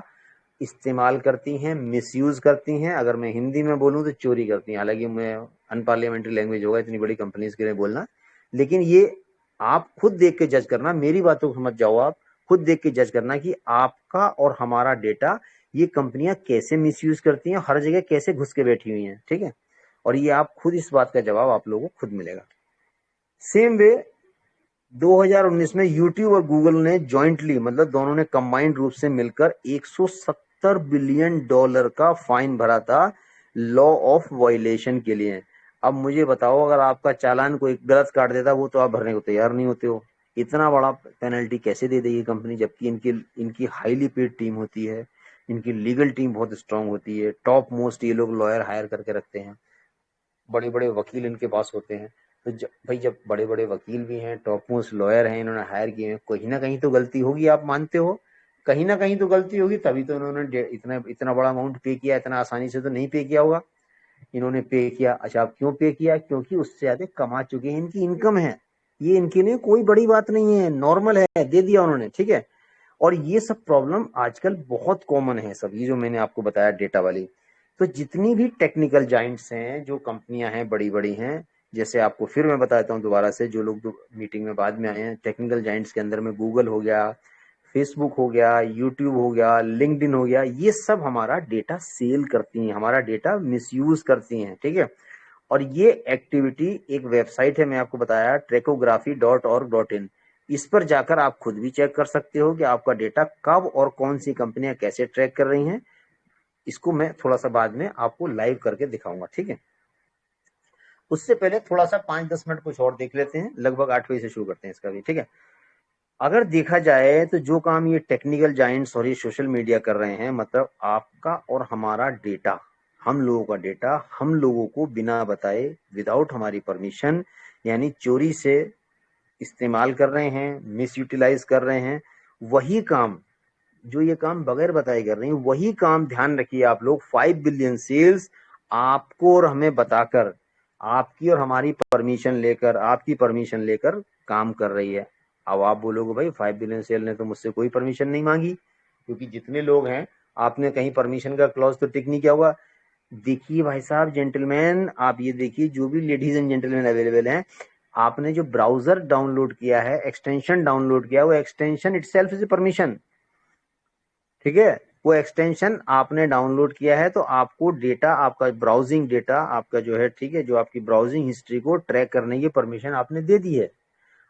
इस्तेमाल करती हैं, मिसयूज करती हैं। अगर मैं हिंदी में बोलूं तो चोरी करती हैं, हालांकि मैं अनपार्लियामेंट्री लैंग्वेज होगा इतनी बड़ी कंपनीज के लिए बोलना, लेकिन ये आप खुद देख के जज करना, मेरी बातों को समझ जाओ। आप खुद देख के जज करना कि आपका और हमारा डेटा ये कंपनियां कैसे मिसयूज करती हैं, हर जगह कैसे घुस के बैठी हुई हैं, ठीक है। और ये आप खुद इस बात का जवाब आप लोगों को खुद मिलेगा। सेम वे 2019 में यूट्यूब और गूगल ने जॉइंटली, मतलब दोनों ने कंबाइंड रूप से मिलकर 170 बिलियन डॉलर का फाइन भरा था लॉ ऑफ वायलेशन के लिए। अब मुझे बताओ अगर आपका चालान कोई गलत काट देता वो तो आप भरने को तैयार नहीं होते हो। इतना बड़ा पेनल्टी कैसे दे देगी कंपनी, जबकि इनकी इनकी हाईली पेड टीम होती है, इनकी लीगल टीम बहुत स्ट्रांग होती है, टॉप मोस्ट ये लोग लॉयर हायर करके रखते हैं, बड़े बड़े वकील इनके पास होते हैं। तो भाई जब बड़े बड़े वकील भी हैं, टॉप मोस्ट लॉयर हैं, इन्होंने हायर किए हैं, कहीं ना कहीं तो गलती होगी, आप मानते हो कहीं ना कहीं तो गलती होगी, तभी तो इन्होंने इतना इतना बड़ा अमाउंट पे किया। इतना आसानी से तो नहीं पे किया होगा, इन्होंने पे किया। अच्छा आप क्यों पे किया, क्योंकि उससे ज्यादा कमा चुके हैं, इनकी इनकम है, ये इनके लिए कोई बड़ी बात नहीं है, नॉर्मल है, दे दिया उन्होंने, ठीक है। और ये सब प्रॉब्लम आजकल बहुत कॉमन है सब, ये जो मैंने आपको बताया डेटा वाली। तो जितनी भी टेक्निकल जाइंट्स हैं, जो कंपनियां हैं बड़ी बड़ी हैं, जैसे आपको फिर मैं बताता हूँ दोबारा से, जो लोग मीटिंग में बाद में आए हैं, टेक्निकल जाइंट्स के अंदर में गूगल हो गया, फेसबुक हो गया, यूट्यूब हो गया, लिंक्डइन हो गया, ये सब हमारा डेटा सेल करती हैं, हमारा डेटा मिसयूज करती हैं, ठीक है। और ये एक्टिविटी, एक वेबसाइट है मैं आपको बताया ट्रेकोग्राफी.org.in, इस पर जाकर आप खुद भी चेक कर सकते हो कि आपका डेटा कब और कौन सी कंपनियां कैसे ट्रैक कर रही हैं। इसको मैं थोड़ा सा बाद में आपको लाइव करके दिखाऊंगा, ठीक है। उससे पहले थोड़ा सा 5-10 मिनट कुछ और देख लेते हैं, लगभग 8 बजे से शुरू करते हैं इसका भी, ठीक है। अगर देखा जाए तो जो काम ये टेक्निकल जायंट्स और ये सोशल मीडिया कर रहे हैं, मतलब आपका और हमारा डेटा, हम लोगों का डेटा हम लोगों को बिना बताए, विदाउट हमारी परमिशन, यानी चोरी से इस्तेमाल कर रहे हैं, मिस यूटिलाइज कर रहे हैं। वही काम जो ये काम बगैर बताए कर रहे हैं, वही काम ध्यान रखिए आप लोग 5 बिलियन सेल्स आपको और हमें बताकर, आपकी और हमारी परमिशन लेकर, आपकी परमिशन लेकर काम कर रही है। अब आप बोलोगे भाई 5 बिलियन सेल ने तो मुझसे कोई परमिशन नहीं मांगी, क्योंकि जितने लोग हैं आपने कहीं परमिशन का क्लॉज तो टिक नहीं किया हुआ। देखिए भाई साहब, जेंटलमैन, आप ये देखिए, जो भी लेडीज एंड जेंटलमैन अवेलेबल हैं, आपने जो ब्राउजर डाउनलोड किया है, एक्सटेंशन डाउनलोड किया, वो extension itself is a permission, ठीक है। वो एक्सटेंशन आपने डाउनलोड किया है तो आपको डेटा, आपका ब्राउजिंग डेटा आपका जो है, ठीक है, जो आपकी ब्राउजिंग हिस्ट्री को ट्रैक करने की परमिशन आपने दे दी है।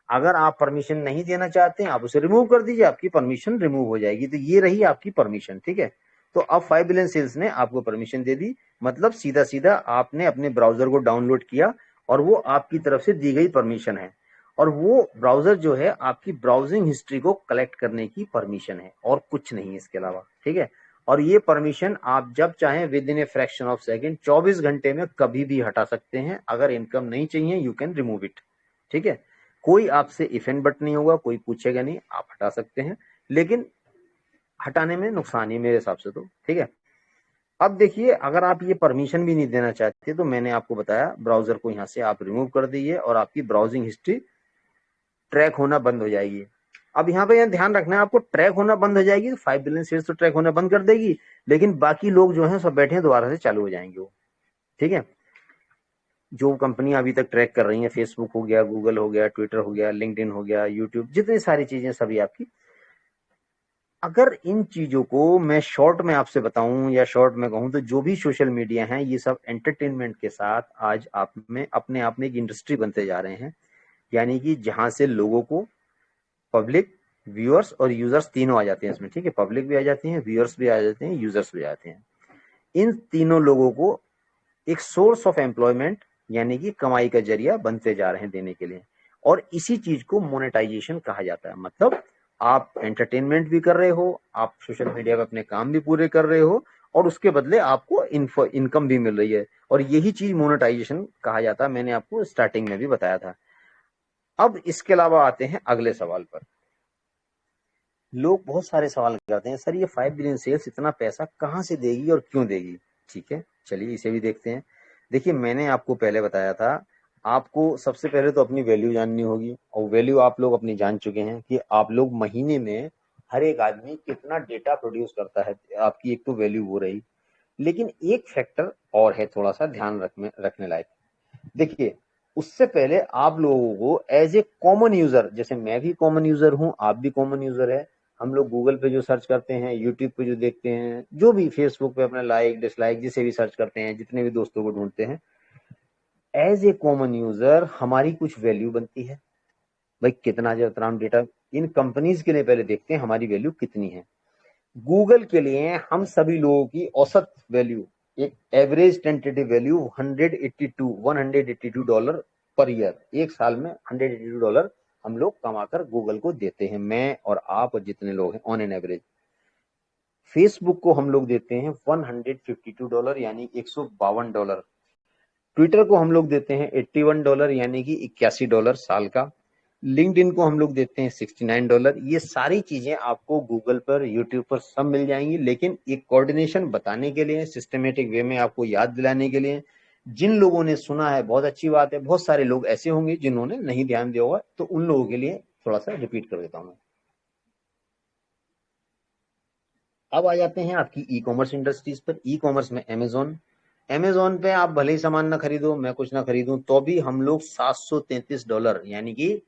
अगर आप परमिशन नहीं देना चाहते हैं, आप उसे रिमूव कर दीजिए, आपकी परमिशन रिमूव हो जाएगी। तो ये रही आपकी परमिशन, ठीक है। तो अब 5 बिलियन सेल्स ने आपको परमिशन दे दी, मतलब सीधा सीधा आपने अपने ब्राउजर को डाउनलोड किया और वो आपकी तरफ से दी गई परमिशन है, और वो ब्राउजर जो है आपकी ब्राउजिंग हिस्ट्री को कलेक्ट करने की परमिशन है, और कुछ नहीं इसके अलावा, ठीक है। और ये परमिशन आप जब चाहें with in a fraction of second, 24 घंटे में कभी भी हटा सकते हैं। अगर इनकम नहीं चाहिए, यू कैन रिमूव इट, ठीक है। कोई आपसे इफ एंड बट नहीं होगा, कोई पूछेगा नहीं, आप हटा सकते हैं, लेकिन हटाने में नुकसान ही मेरे हिसाब से तो, ठीक है। अब देखिए, अगर आप ये परमिशन भी नहीं देना चाहते तो मैंने आपको बताया, ब्राउजर को यहाँ से आप रिमूव कर दीजिए और आपकी ब्राउजिंग हिस्ट्री ट्रैक होना बंद हो जाएगी। अब यहाँ पे ध्यान रखना है आपको, ट्रैक होना बंद हो जाएगी, 5 बिलियन शेयर्स तो ट्रैक होना बंद कर देगी, लेकिन बाकी लोग जो हैं सब बैठे हैं, दोबारा से चालू हो जाएंगे वो, ठीक है। जो कंपनियां अभी तक ट्रैक कर रही हैं, फेसबुक हो गया, गूगल हो गया, ट्विटर हो गया, लिंक्डइन हो गया, यूट्यूब, जितनी सारी चीजें सभी आपकी। अगर इन चीजों को मैं शॉर्ट में आपसे बताऊं या शॉर्ट में कहूं, तो जो भी सोशल मीडिया है, ये सब एंटरटेनमेंट के साथ आज आप में अपने आप में एक इंडस्ट्री बनते जा रहे हैं। यानी कि जहां से लोगों को, पब्लिक, व्यूअर्स और यूजर्स तीनों आ जाते हैं इसमें, ठीक है। पब्लिक भी आ जाती हैं, व्यूअर्स भी आ जाते हैं, यूजर्स भी आ जाते हैं। इन तीनों लोगों को एक सोर्स ऑफ एम्प्लॉयमेंट, यानी कि कमाई का जरिया बनते जा रहे हैं देने के लिए, और इसी चीज को मोनेटाइजेशन कहा जाता है। मतलब आप एंटरटेनमेंट भी कर रहे हो, आप सोशल मीडिया पे अपने काम भी पूरे कर रहे हो, और उसके बदले आपको इनकम भी मिल रही है, और यही चीज मोनेटाइजेशन कहा जाता है। मैंने आपको स्टार्टिंग में भी बताया था। अब इसके अलावा आते हैं अगले सवाल पर। लोग बहुत सारे सवाल करते हैं, सर ये 5 बिलियन सेल्स इतना पैसा कहाँ से देगी और क्यों देगी, ठीक है, चलिए इसे भी देखते हैं। देखिए, मैंने आपको पहले बताया था, आपको सबसे पहले तो अपनी वैल्यू जाननी होगी, और वैल्यू आप लोग अपनी जान चुके हैं कि आप लोग महीने में हर एक आदमी कितना डेटा प्रोड्यूस करता है, आपकी एक तो वैल्यू वो रही। लेकिन एक फैक्टर और है थोड़ा सा ध्यान रखने लायक। देखिए, उससे पहले आप लोगों को एज ए कॉमन यूजर, जैसे मैं भी कॉमन यूजर हूं, आप भी कॉमन यूजर है, हम लोग गूगल पे जो सर्च करते हैं, यूट्यूब पे जो देखते हैं, जो भी फेसबुक पे अपना लाइक डिसलाइक जिसे भी सर्च करते हैं, जितने भी दोस्तों को ढूंढते हैं, एज ए कॉमन यूजर हमारी कुछ वैल्यू बनती है। भाई कितना जितना हम डेटा इन कंपनीज के लिए पहले देखते हैं हमारी वैल्यू कितनी है। गूगल के लिए हम सभी लोगों की औसत वैल्यू, एक average tentative value $182 per year, एक साल में $182 हम लोग कमाकर गूगल को देते हैं, मैं और आप और जितने लोग हैं ऑन एन एवरेज। फेसबुक को हम लोग देते हैं $152, यानी $152। ट्विटर को हम लोग देते हैं $81, यानी कि $81 साल का। लिंक्डइन को हम लोग देते हैं $69। ये सारी चीजें आपको गूगल पर, यूट्यूब पर सब मिल जाएंगी, लेकिन एक कोऑर्डिनेशन बताने के लिए, सिस्टमेटिक वे में आपको याद दिलाने के लिए, जिन लोगों ने सुना है बहुत अच्छी बात है, बहुत सारे लोग ऐसे होंगे जिन्होंने नहीं ध्यान दिया होगा, तो उन लोगों के लिए थोड़ा सा रिपीट कर देता हूं। अब आ जाते हैं आपकी ई कॉमर्स इंडस्ट्रीज पर। ई कॉमर्स में अमेजोन पे आप भले ही सामान ना खरीदो, मैं कुछ ना खरीदूं, तो भी हम लोग $733, यानी कि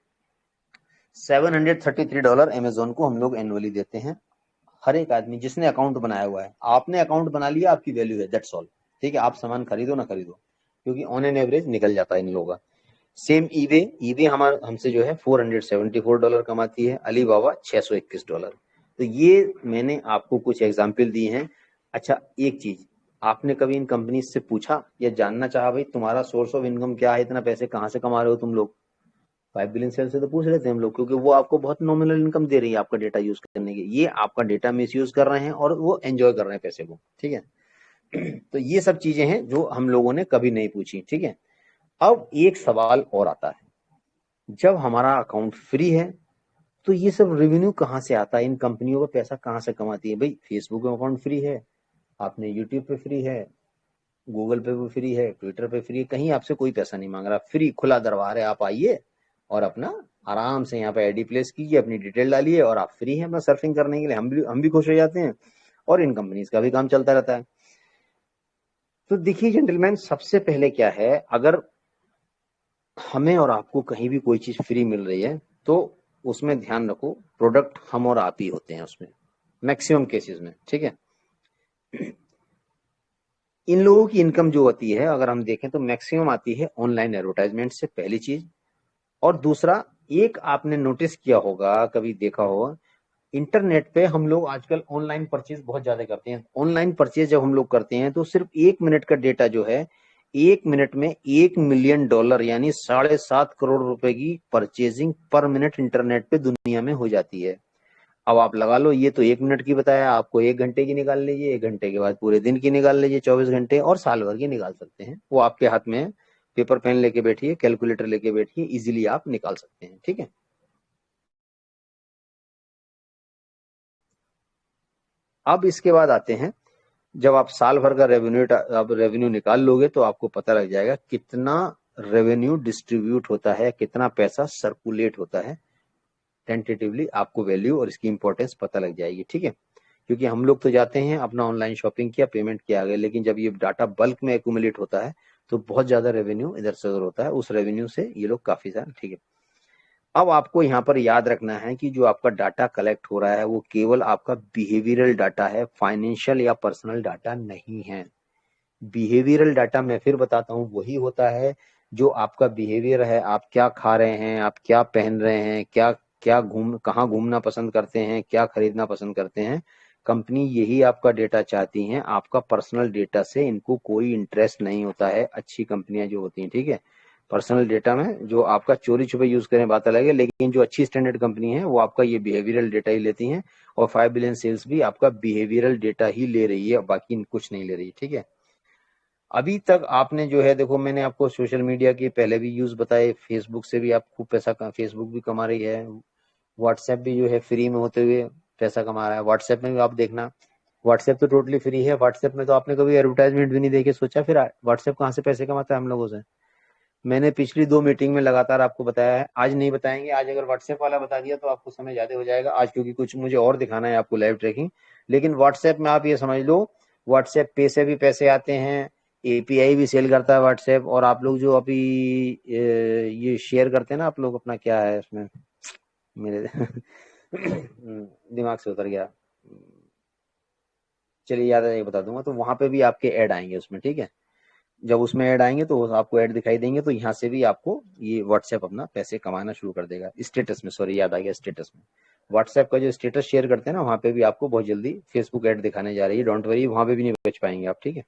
$733 अमेजोन को हम लोग एनुअली देते हैं। हर एक आदमी जिसने अकाउंट बनाया हुआ है, आपने अकाउंट बना लिया, आपकी वैल्यू है, दैट्स ऑल, ठीक है। आप सामान खरीदो ना खरीदो, क्योंकि ऑन एन एवरेज निकल जाता है इन लोगों का। सेम ईबे, ईबे हमारे हमसे जो है $474 कमाती है, अलीबाबा $621। तो ये मैंने आपको कुछ एग्जाम्पल दिए हैं। अच्छा, एक चीज, आपने कभी इन कंपनी से पूछा या जानना चाहा भाई तुम्हारा सोर्स ऑफ इनकम क्या है, इतना पैसे कहाँ से कमा रहे हो तुम लोग? 5 बिलियन सेल से तो पूछ लेते हैं हम लोग, क्योंकि वो आपको बहुत नॉमिनल इनकम दे रही है आपका डेटा यूज करने की। ये आपका डेटा मिस यूज कर रहे हैं और वो एंजॉय कर रहे हैं पैसे को, ठीक है। तो ये सब चीजें हैं जो हम लोगों ने कभी नहीं पूछी, ठीक है। अब एक सवाल और आता है, जब हमारा अकाउंट फ्री है तो ये सब रेवेन्यू कहाँ से आता है, इन कंपनियों का पैसा कहाँ से कमाती है? भाई फेसबुक में अकाउंट फ्री है, आपने यूट्यूब पे फ्री है, गूगल पे भी फ्री है, ट्विटर पे फ्री है, कहीं आपसे कोई पैसा नहीं मांग रहा, फ्री खुला दरबार है, आप आइए और अपना आराम से यहाँ पे आईडी प्लेस कीजिए, अपनी डिटेल डालिए और आप फ्री हैं अपना सर्फिंग करने के लिए। हम भी खुश हो जाते हैं और इन कंपनीज का भी काम चलता रहता है। तो देखिए जेंटलमैन, सबसे पहले क्या है, अगर हमें और आपको कहीं भी कोई चीज फ्री मिल रही है तो उसमें ध्यान रखो, प्रोडक्ट हम और आप ही होते हैं उसमें, मैक्सिमम केसेस में, ठीक है। इन लोगों की इनकम जो होती है अगर हम देखें तो मैक्सिमम आती है ऑनलाइन एडवर्टाइजमेंट से, पहली चीज। और दूसरा, एक आपने नोटिस किया होगा, कभी देखा होगा, इंटरनेट पे हम लोग आजकल ऑनलाइन परचेज बहुत ज्यादा करते हैं। ऑनलाइन परचेज जब हम लोग करते हैं तो सिर्फ 1 मिनट का डेटा जो है, 1 मिनट में $1 मिलियन यानी 7.5 करोड़ की परचेजिंग पर मिनट इंटरनेट पे दुनिया में हो जाती है। अब आप लगा लो, ये तो 1 मिनट की बताया, आपको 1 घंटे की निकाल लीजिए, 1 घंटे के बाद पूरे दिन की निकाल लीजिए, 24 घंटे और साल भर की निकाल सकते हैं, वो आपके हाथ में है। पेपर पेन लेके बैठिए, कैलकुलेटर लेके बैठिए, इजीली आप निकाल सकते हैं, ठीक है। अब इसके बाद आते हैं, जब आप साल भर का रेवेन्यू निकाल लोगे तो आपको पता लग जाएगा कितना रेवेन्यू डिस्ट्रीब्यूट होता है, कितना पैसा सर्कुलेट होता है। टेंटेटिवली आपको वैल्यू और इसकी इंपॉर्टेंस पता लग जाएगी, ठीक है। क्योंकि हम लोग तो जाते हैं अपना ऑनलाइन शॉपिंग किया, पेमेंट किया आ गए, लेकिन जब ये डाटा बल्क में एक्यूमुलेट होता है तो बहुत ज्यादा रेवेन्यू इधर से उधर होता है, उस रेवेन्यू से ये लोग काफी ज्यादा, ठीक है। अब आपको यहाँ पर याद रखना है कि जो आपका डाटा कलेक्ट हो रहा है वो केवल आपका बिहेवियरल डाटा है, फाइनेंशियल या पर्सनल डाटा नहीं है। बिहेवियरल डाटा मैं फिर बताता हूँ, वही होता है जो आपका बिहेवियर है, आप क्या खा रहे हैं, आप क्या पहन रहे हैं, क्या क्या कहाँ घूमना पसंद करते हैं, क्या खरीदना पसंद करते हैं। कंपनी यही आपका डेटा चाहती है, आपका पर्सनल डेटा से इनको कोई इंटरेस्ट नहीं होता है, अच्छी कंपनियां जो होती हैं, ठीक है। पर्सनल डेटा में जो आपका चोरी छुपे यूज करें बात अलग है, लेकिन जो अच्छी स्टैंडर्ड कंपनी है वो आपका ये बिहेवियरल डेटा ही लेती हैं। और 5 बिलियन सेल्स भी आपका बिहेवियरल डेटा ही ले रही है, बाकी कुछ नहीं ले रही, ठीक है। अभी तक आपने जो है, देखो मैंने आपको सोशल मीडिया के पहले भी यूज बताए, फेसबुक से भी आप खूब पैसा फेसबुक भी कमा रही है, व्हाट्सएप भी जो है फ्री में होते हुए पैसा कमा रहा है। व्हाट्सएप में भी आप देखना, व्हाट्सएप तो टोटली फ्री है, व्हाट्सएप में तो आपने कभी एडवर्टाइजमेंट भी नहीं देखे, सोचा फिर व्हाट्सएप कहाँ से पैसे कमाता है हम लोगों से। मैंने पिछली 2 मीटिंग में लगातार आपको बताया है, आज नहीं बताएंगे, आज अगर व्हाट्सएप वाला बता दिया तो आपको समय ज्यादा हो जाएगा आज, क्योंकि कुछ मुझे और दिखाना है आपको लाइव ट्रैकिंग। लेकिन व्हाट्सएप में आप ये समझ लो, व्हाट्सएप पे से भी पैसे आते हैं, एपीआई भी सेल करता है व्हाट्सएप। और आप लोग जो अभी ये शेयर करते हैं ना आप लोग, अपना क्या है उसमें, मेरे दिमाग से उतर गया, चलिए याद है, बता दूंगा, तो वहां पे भी आपके ऐड आएंगे उसमें, ठीक है। जब उसमें ऐड आएंगे तो आपको ऐड दिखाई देंगे, तो यहाँ से भी आपको ये व्हाट्सएप अपना पैसे कमाना शुरू कर देगा। स्टेटस में, सॉरी याद आ गया, स्टेटस में व्हाट्सएप का जो स्टेटस शेयर करते हैं ना, वहां पे भी आपको बहुत जल्दी फेसबुक ऐड दिखाने जा रही है, डोंट वरी, वहां पे भी नहीं बच पाएंगे आप, ठीक है।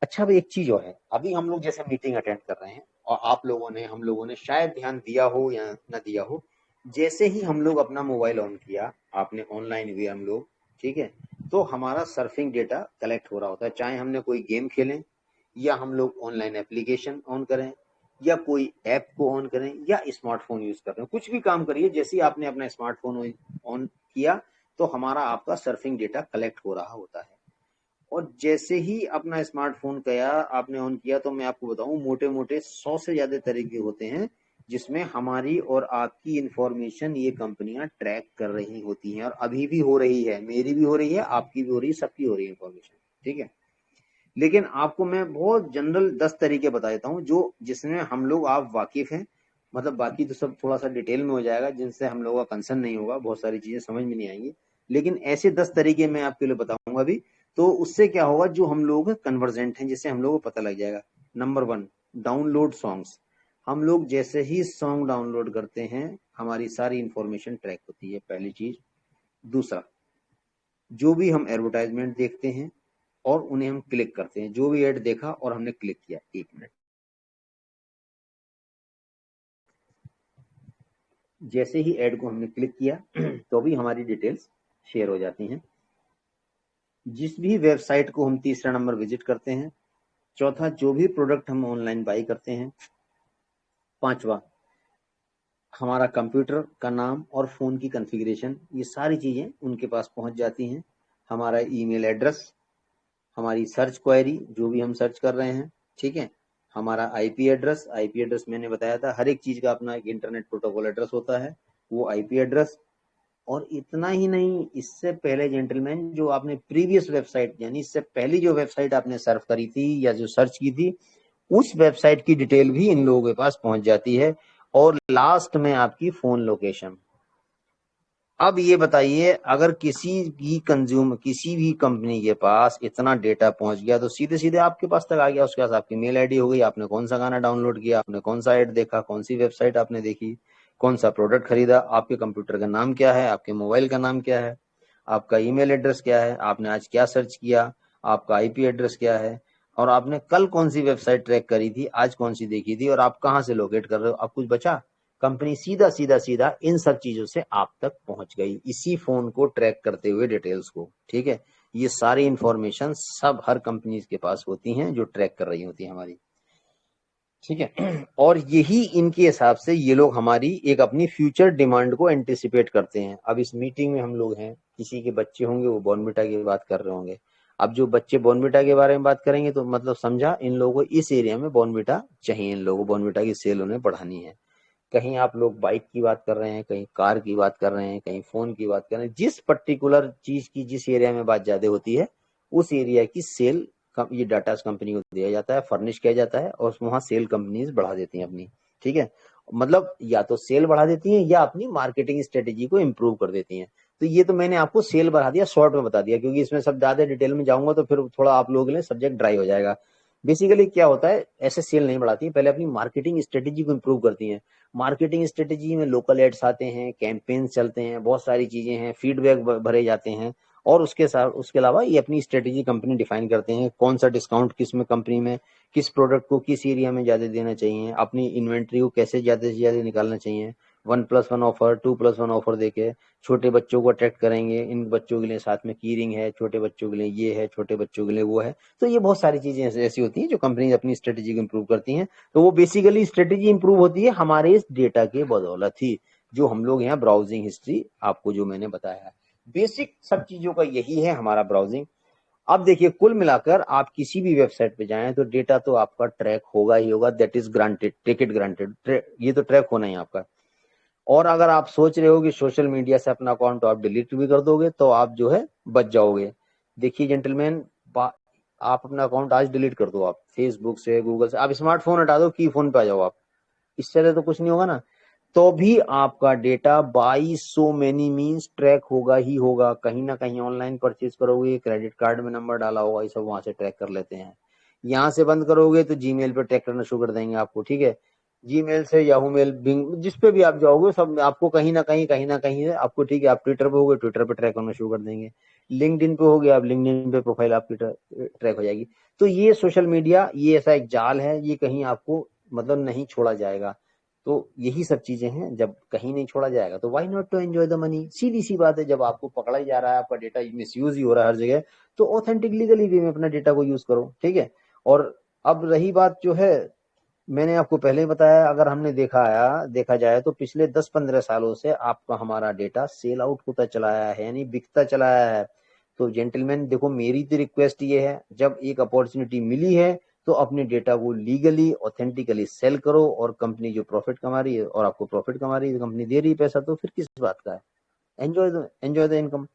अच्छा, अब एक चीज और है, अभी हम लोग जैसे मीटिंग अटेंड कर रहे हैं और आप लोगों ने, हम लोगों ने शायद ध्यान दिया हो या ना दिया हो, जैसे ही हम लोग अपना मोबाइल ऑन किया, आपने ऑनलाइन हुए हम लोग, ठीक है, तो हमारा सर्फिंग डेटा कलेक्ट हो रहा होता है, चाहे हमने कोई गेम खेलें या हम लोग ऑनलाइन एप्लीकेशन ऑन करें या कोई ऐप को ऑन करें या स्मार्टफोन यूज कर रहे हैं, कुछ भी काम करिए, जैसे ही आपने अपना स्मार्टफोन ऑन किया तो हमारा आपका सर्फिंग डेटा कलेक्ट हो रहा होता है। और जैसे ही अपना स्मार्टफोन गया, आपने ऑन किया, तो मैं आपको बताऊं, मोटे मोटे 100 से ज्यादा तरीके होते हैं जिसमें हमारी और आपकी इंफॉर्मेशन ये कंपनियां ट्रैक कर रही होती हैं, और अभी भी हो रही है, मेरी भी हो रही है, आपकी भी हो रही है, सबकी हो रही है इंफॉर्मेशन, ठीक है। लेकिन आपको मैं बहुत जनरल 10 तरीके बता देता हूँ जो, जिसमें हम लोग आप वाकिफ हैं, मतलब बाकी तो सब थोड़ा सा डिटेल में हो जाएगा, जिनसे हम लोगों का कंसर्न नहीं होगा, बहुत सारी चीजें समझ में नहीं आएंगी, लेकिन ऐसे 10 तरीके मैं आपके लिए बताऊंगा अभी। तो उससे क्या होगा, जो हम लोग कन्वर्जेंट हैं, जिससे हम लोगों को पता लग जाएगा। नंबर 1, डाउनलोड सॉन्ग्स, हम लोग जैसे ही सॉन्ग डाउनलोड करते हैं हमारी सारी इंफॉर्मेशन ट्रैक होती है, पहली चीज। दूसरा, जो भी हम एडवर्टाइजमेंट देखते हैं और उन्हें हम क्लिक करते हैं, जो भी ऐड देखा और हमने क्लिक किया, 1 मिनट, जैसे ही ऐड को हमने क्लिक किया तो भी हमारी डिटेल्स शेयर हो जाती हैं। जिस भी वेबसाइट को हम तीसरा नंबर विजिट करते हैं। चौथा, जो भी प्रोडक्ट हम ऑनलाइन बाई करते हैं। पांचवा, हमारा कंप्यूटर का नाम और फ़ोन की कॉन्फ़िगरेशन, ये सारी चीज़ें उनके पास पहुंच जाती हैं। हमारा ईमेल एड्रेस, हमारी सर्च क्वेरी जो भी हम सर्च कर रहे हैं, ठीक है, हमारा आईपी एड्रेस, आईपी एड्रेस मैंने बताया था हर एक चीज़ का अपना एक इंटरनेट प्रोटोकॉल एड्रेस होता है, वो आईपी एड्रेस। और इतना ही नहीं, इससे पहले जेंटलमैन, जो आपने प्रीवियस वेबसाइट यानी इससे पहली जो वेबसाइट आपने सर्फ करी थी या जो सर्च की थी, उस वेबसाइट की डिटेल भी इन लोगों के पास पहुंच जाती है। और लास्ट में आपकी फोन लोकेशन। अब ये बताइए, अगर किसी भी कंपनी के पास इतना डेटा पहुंच गया तो सीधे सीधे आपके पास तक आ गया, उसके पास आपकी मेल आईडी हो गई, आपने कौन सा गाना डाउनलोड किया, आपने कौन सा ऐड देखा, कौन सी वेबसाइट आपने देखी, कौन सा प्रोडक्ट खरीदा, आपके कंप्यूटर का नाम क्या है, आपके मोबाइल का नाम क्या है, आपका ईमेल एड्रेस क्या है, आपने आज क्या सर्च किया, आपका आईपी एड्रेस क्या है, और आपने कल कौन सी वेबसाइट ट्रैक करी थी, आज कौन सी देखी थी, और आप कहाँ से लोकेट कर रहे हो, आप कुछ बचा? कंपनी सीधा सीधा सीधा इन सब चीजों से आप तक पहुंच गई, इसी फोन को ट्रैक करते हुए डिटेल्स को। ठीक है, ये सारी इंफॉर्मेशन सब हर कंपनी के पास होती हैं जो ट्रैक कर रही होती है हमारी। ठीक है, और यही इनके हिसाब से ये लोग हमारी एक अपनी फ्यूचर डिमांड को एंटिसिपेट करते हैं। अब इस मीटिंग में हम लोग हैं, किसी के बच्चे होंगे वो बॉर्नविटा की बात कर रहे होंगे। अब जो बच्चे बॉर्नविटा के बारे में बात करेंगे तो मतलब समझा, इन लोगों को इस एरिया में बॉर्नविटा चाहिए, इन लोगों को बॉर्नविटा की सेल उन्हें बढ़ानी है। कहीं आप लोग बाइक की बात कर रहे हैं, कहीं कार की बात कर रहे हैं, कहीं फोन की बात कर रहे हैं, जिस पर्टिकुलर चीज की जिस एरिया में बात ज्यादा होती है उस एरिया की सेल ये डाटा कंपनी को दिया जाता है, फर्निश किया जाता है, और वहां सेल कंपनीज बढ़ा देती हैं अपनी। ठीक है, मतलब या तो सेल बढ़ा देती हैं या अपनी मार्केटिंग स्ट्रेटेजी को इम्प्रूव कर देती हैं। तो ये तो मैंने आपको सेल बढ़ा दिया, शॉर्ट में बता दिया, क्योंकि इसमें सब ज्यादा डिटेल में जाऊंगा तो फिर थोड़ा आप लोगों के लिए सब्जेक्ट ड्राई हो जाएगा। बेसिकली क्या होता है, ऐसे सेल नहीं बढ़ाती है, पहले अपनी मार्केटिंग स्ट्रेटेजी को इम्प्रूव करती हैं। मार्केटिंग स्ट्रेटेजी में लोकल एड्स आते हैं, कैंपेन चलते हैं, बहुत सारी चीजें हैं, फीडबैक भरे जाते हैं, और उसके साथ उसके अलावा ये अपनी स्ट्रेटेजी कंपनी डिफाइन करते हैं, कौन सा डिस्काउंट किस में कंपनी में, किस प्रोडक्ट को किस एरिया में ज्यादा देना चाहिए, अपनी इन्वेंट्री को कैसे ज्यादा से ज्यादा निकालना चाहिए, 1+1 ऑफर, 2+1 ऑफर देके छोटे बच्चों को अट्रैक्ट करेंगे, इन बच्चों के लिए साथ में की रिंग है, छोटे बच्चों के लिए ये है, छोटे बच्चों के लिए वो है। तो ये बहुत सारी चीजें ऐसी होती हैं जो कंपनी अपनी स्ट्रेटेजी को इम्प्रूव करती हैं। तो वो बेसिकली स्ट्रेटेजी इंप्रूव होती है हमारे इस डेटा के बदौलत ही, जो हम लोग यहाँ ब्राउजिंग हिस्ट्री आपको जो मैंने बताया है, बेसिक सब चीजों का यही है हमारा ब्राउजिंग। अब देखिए, कुल मिलाकर आप किसी भी वेबसाइट पे जाएं तो डेटा तो आपका ट्रैक होगा ही होगा, that is granted, take it granted, ये तो ट्रैक होना ही आपका। और अगर आप सोच रहे हो कि सोशल मीडिया से अपना अकाउंट आप डिलीट भी कर दोगे तो आप जो है बच जाओगे। देखिए जेंटलमैन, आप अपना अकाउंट आज डिलीट कर दो, आप फेसबुक से, गूगल से, आप स्मार्टफोन हटा दो, की फोन पे आ जाओ आप, इससे तो कुछ नहीं होगा ना, तो भी आपका data by so many means track होगा ही होगा। कहीं ना कहीं ऑनलाइन परचेज करोगे, क्रेडिट कार्ड में नंबर डाला होगा, ये सब वहां से ट्रैक कर लेते हैं। यहाँ से बंद करोगे तो जीमेल पे ट्रैक करना शुरू कर देंगे आपको। ठीक है, जीमेल से, याहू मेल, बिंग, जिस पे भी आप जाओगे सब आपको कहीं ना कहीं है आपको। ठीक है, आप ट्विटर पे होगे, ट्विटर पे ट्रैक करना शुरू कर देंगे, लिंक्डइन पे हो गया, आप लिंक्डइन पे प्रोफाइल आपकी ट्रैक हो जाएगी। तो ये सोशल मीडिया, ये ऐसा एक जाल है, ये कहीं आपको मतलब नहीं छोड़ा जाएगा। तो यही सब चीजें हैं, जब कहीं नहीं छोड़ा जाएगा तो why not to enjoy the money, सीधी सी बात है। जब आपको पकड़ा ही जा रहा है, आपका डेटा मिसयूज ही हो रहा है हर जगह, तो ऑथेंटिक लीगली वे में अपना डेटा को यूज करो। ठीक है, और अब रही बात जो है, मैंने आपको पहले ही बताया, अगर हमने देखा जाए तो पिछले 10-15 सालों से आपका हमारा डेटा सेल आउट होता चला आया है, यानी बिकता चला आया है। तो जेंटलमैन देखो, मेरी तो रिक्वेस्ट ये है, जब एक अपॉर्चुनिटी मिली है तो अपने डेटा को लीगली ऑथेंटिकली सेल करो, और कंपनी जो प्रॉफिट कमा रही है और आपको प्रॉफिट कमा रही है, कंपनी दे रही है पैसा, तो फिर किस बात का है, एंजॉय द इनकम।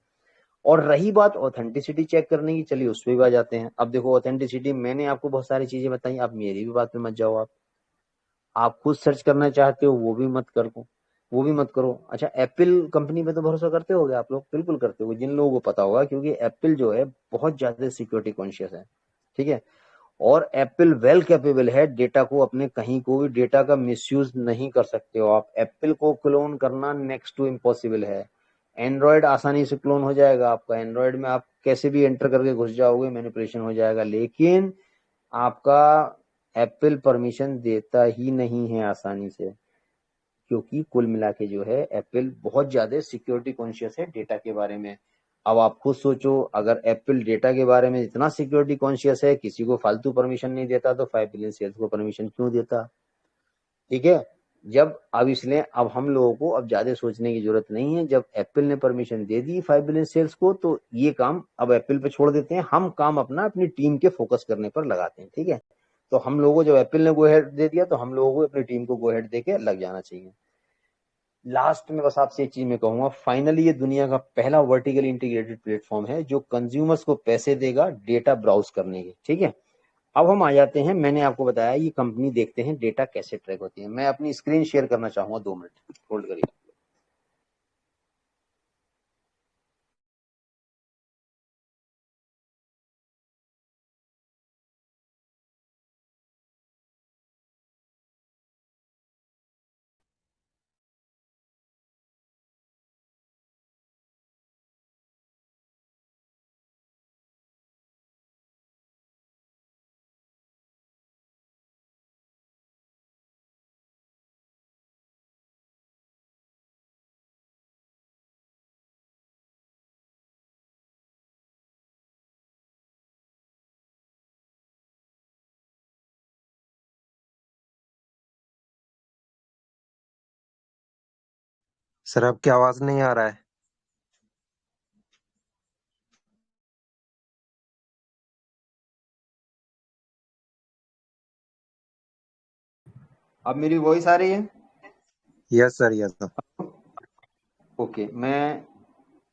और रही बात ऑथेंटिसिटी चेक करने की, चलिए उस पर भी आ जाते हैं। अब देखो ऑथेंटिसिटी, मैंने आपको बहुत सारी चीजें बताई, आप मेरी भी बात पे मत जाओ। आप खुद सर्च करना चाहते हो वो भी मत करो, वो भी मत करो। अच्छा, एप्पल कंपनी पे तो भरोसा करते होगे आप लोग, बिल्कुल करते होगे, जिन लोगों को पता होगा, क्योंकि एप्पल जो है बहुत ज्यादा सिक्योरिटी कॉन्शियस है। ठीक है, और एप्पल वेल कैपेबल है डेटा को अपने कहीं को भी डेटा का मिसयूज नहीं कर सकते हो आप। एप्पल को क्लोन करना नेक्स्ट टू इम्पॉसिबल है। एंड्रॉयड आसानी से क्लोन हो जाएगा आपका, एंड्रॉयड में आप कैसे भी एंटर करके घुस जाओगे, मैनिपुलेशन हो जाएगा, लेकिन आपका एप्पल परमिशन देता ही नहीं है आसानी से, क्योंकि कुल मिला के जो है एप्पल बहुत ज्यादा सिक्योरिटी कॉन्शियस है डेटा के बारे में। अब आप खुद सोचो, अगर एप्पल डेटा के बारे में इतना सिक्योरिटी कॉन्शियस है, किसी को फालतू परमिशन नहीं देता, तो 5 बिलियन सेल्स को परमिशन क्यों देता? ठीक है, जब अब इसलिए अब हम लोगों को अब ज्यादा सोचने की जरूरत नहीं है। जब एप्पल ने परमिशन दे दी 5 बिलियन सेल्स को, तो ये काम अब एप्पल पे छोड़ देते हैं, हम काम अपना अपनी टीम के फोकस करने पर लगाते हैं। ठीक है, तो हम लोगों को जब एप्पल ने गो हेड दे दिया, तो हम लोगों को अपनी टीम को गो हेड दे के लग जाना चाहिए। लास्ट में बस आपसे एक चीज मैं कहूंगा, फाइनली ये दुनिया का पहला वर्टिकली इंटीग्रेटेड प्लेटफॉर्म है जो कंज्यूमर्स को पैसे देगा डेटा ब्राउज करने के। ठीक है, अब हम आ जाते हैं, मैंने आपको बताया ये कंपनी, देखते हैं डेटा कैसे ट्रैक होती है। मैं अपनी स्क्रीन शेयर करना चाहूंगा, 2 मिनट होल्ड करिए। सर आपकी आवाज नहीं आ रहा है। अब मेरी वॉइस आ रही है? Yes sir, yes sir. Okay, मैं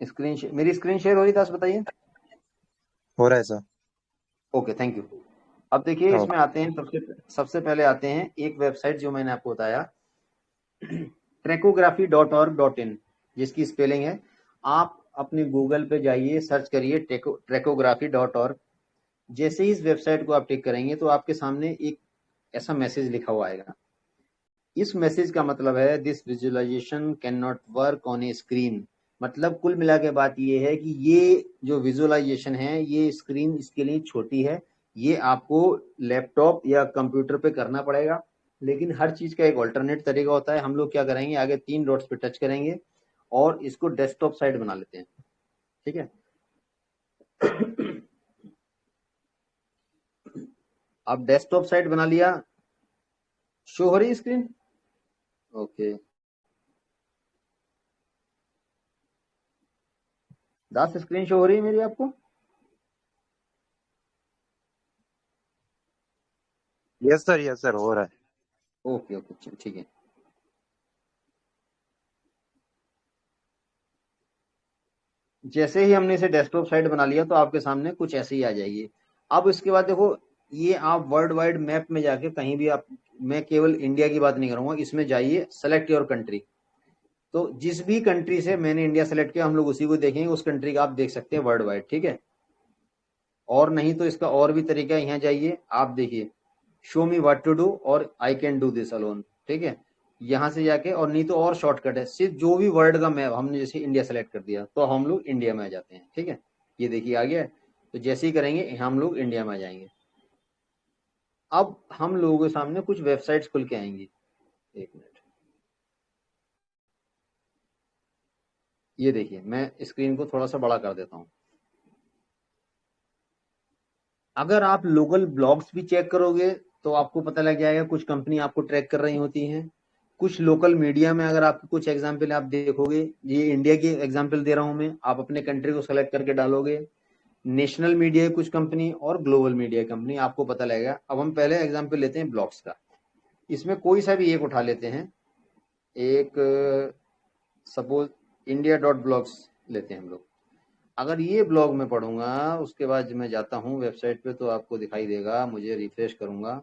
मेरी स्क्रीन शेयर हो रही था, बताइए। हो रहा है सर। Okay, thank you. अब देखिए, इसमें ओके। आते हैं, सबसे सबसे पहले आते हैं एक वेबसाइट जो मैंने आपको बताया, ट्रैकोग्राफी.org.in, जिसकी स्पेलिंग है, आप अपने गूगल पे जाइए, सर्च करिए ट्रैकोग्राफी.org। जैसे ही इस वेबसाइट को आप टिक करेंगे तो आपके सामने एक ऐसा मैसेज लिखा हुआ आएगा। इस मैसेज का मतलब है, this visualisation can not work on a screen. मतलब कुल मिला के बात ये है कि ये जो विजुअलाइजेशन है, ये स्क्रीन इसके लिए छोटी है, ये आपको लैपटॉप या कंप्यूटर पे करना पड़ेगा। लेकिन हर चीज का एक ऑल्टरनेट तरीका होता है। हम लोग क्या करेंगे, आगे 3 डॉट्स पे टच करेंगे और इसको डेस्कटॉप साइट बना लेते हैं। ठीक है, अब डेस्कटॉप साइट बना लिया, शो हो रही स्क्रीन? ओके, दास स्क्रीन शो हो रही है मेरी आपको? यस सर, यस सर, हो रहा है। ओके ओके, ठीक है। जैसे ही हमने इसे डेस्कटॉप साइट बना लिया, तो आपके सामने कुछ ऐसे ही आ जाएगी। अब इसके बाद देखो, ये आप वर्ल्ड वाइड मैप में जाके कहीं भी आप, मैं केवल इंडिया की बात नहीं करूंगा, इसमें जाइए, सेलेक्ट योर कंट्री। तो जिस भी कंट्री से मैंने इंडिया सेलेक्ट किया, हम लोग उसी को देखेंगे, उस कंट्री का आप देख सकते हैं वर्ल्ड वाइड। ठीक है, और नहीं तो इसका और भी तरीका है, यहाँ जाइए, आप देखिए, show me what to do और I can do this alone. ठीक है, यहाँ से जाके, और नहीं तो और शॉर्टकट है, सिर्फ जो भी वर्ल्ड का मैप, हमने जैसे इंडिया सेलेक्ट कर दिया तो हम लोग इंडिया में आ जाते हैं। ठीक है, ये देखिए आ गया है। तो जैसे ही करेंगे हम लोग इंडिया में आ जाएंगे। अब हम लोगों के सामने कुछ वेबसाइट्स खुल के आएंगी। एक मिनट, ये देखिए, मैं स्क्रीन को थोड़ा सा बड़ा कर देता हूँ। अगर आप लोकल ब्लॉग्स भी चेक करोगे तो आपको पता लग जाएगा, कुछ कंपनी आपको ट्रैक कर रही होती हैं। कुछ लोकल मीडिया में अगर आपको कुछ एग्जाम्पल आप देखोगे, ये इंडिया की एग्जाम्पल दे रहा हूं मैं, आप अपने कंट्री को सेलेक्ट करके डालोगे, नेशनल मीडिया कुछ कंपनी और ग्लोबल मीडिया कंपनी, आपको पता लगेगा। अब हम पहले एग्जाम्पल लेते हैं ब्लॉग्स का, इसमें कोई सा भी एक उठा लेते हैं। एक सपोज इंडिया डॉट ब्लॉग्स लेते हैं हम लोग। अगर ये ब्लॉग में पढ़ूंगा, उसके बाद मैं जाता हूँ वेबसाइट पे, तो आपको दिखाई देगा, मुझे रिफ्रेश करूंगा,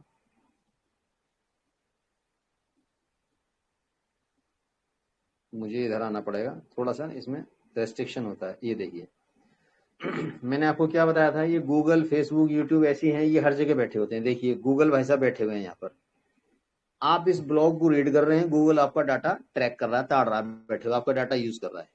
मुझे इधर आना पड़ेगा, थोड़ा सा इसमें रेस्ट्रिक्शन होता है। ये देखिए, मैंने आपको क्या बताया था, ये गूगल, फेसबुक, यूट्यूब ऐसी हैं, ये हर जगह बैठे होते हैं। देखिए गूगल भाई साहब बैठे हुए हैं यहाँ पर, आप इस ब्लॉग को रीड कर रहे हैं, गूगल आपका डाटा ट्रैक कर रहा है, ताड़ रहा है, बैठे हुए आपका डाटा यूज कर रहा है।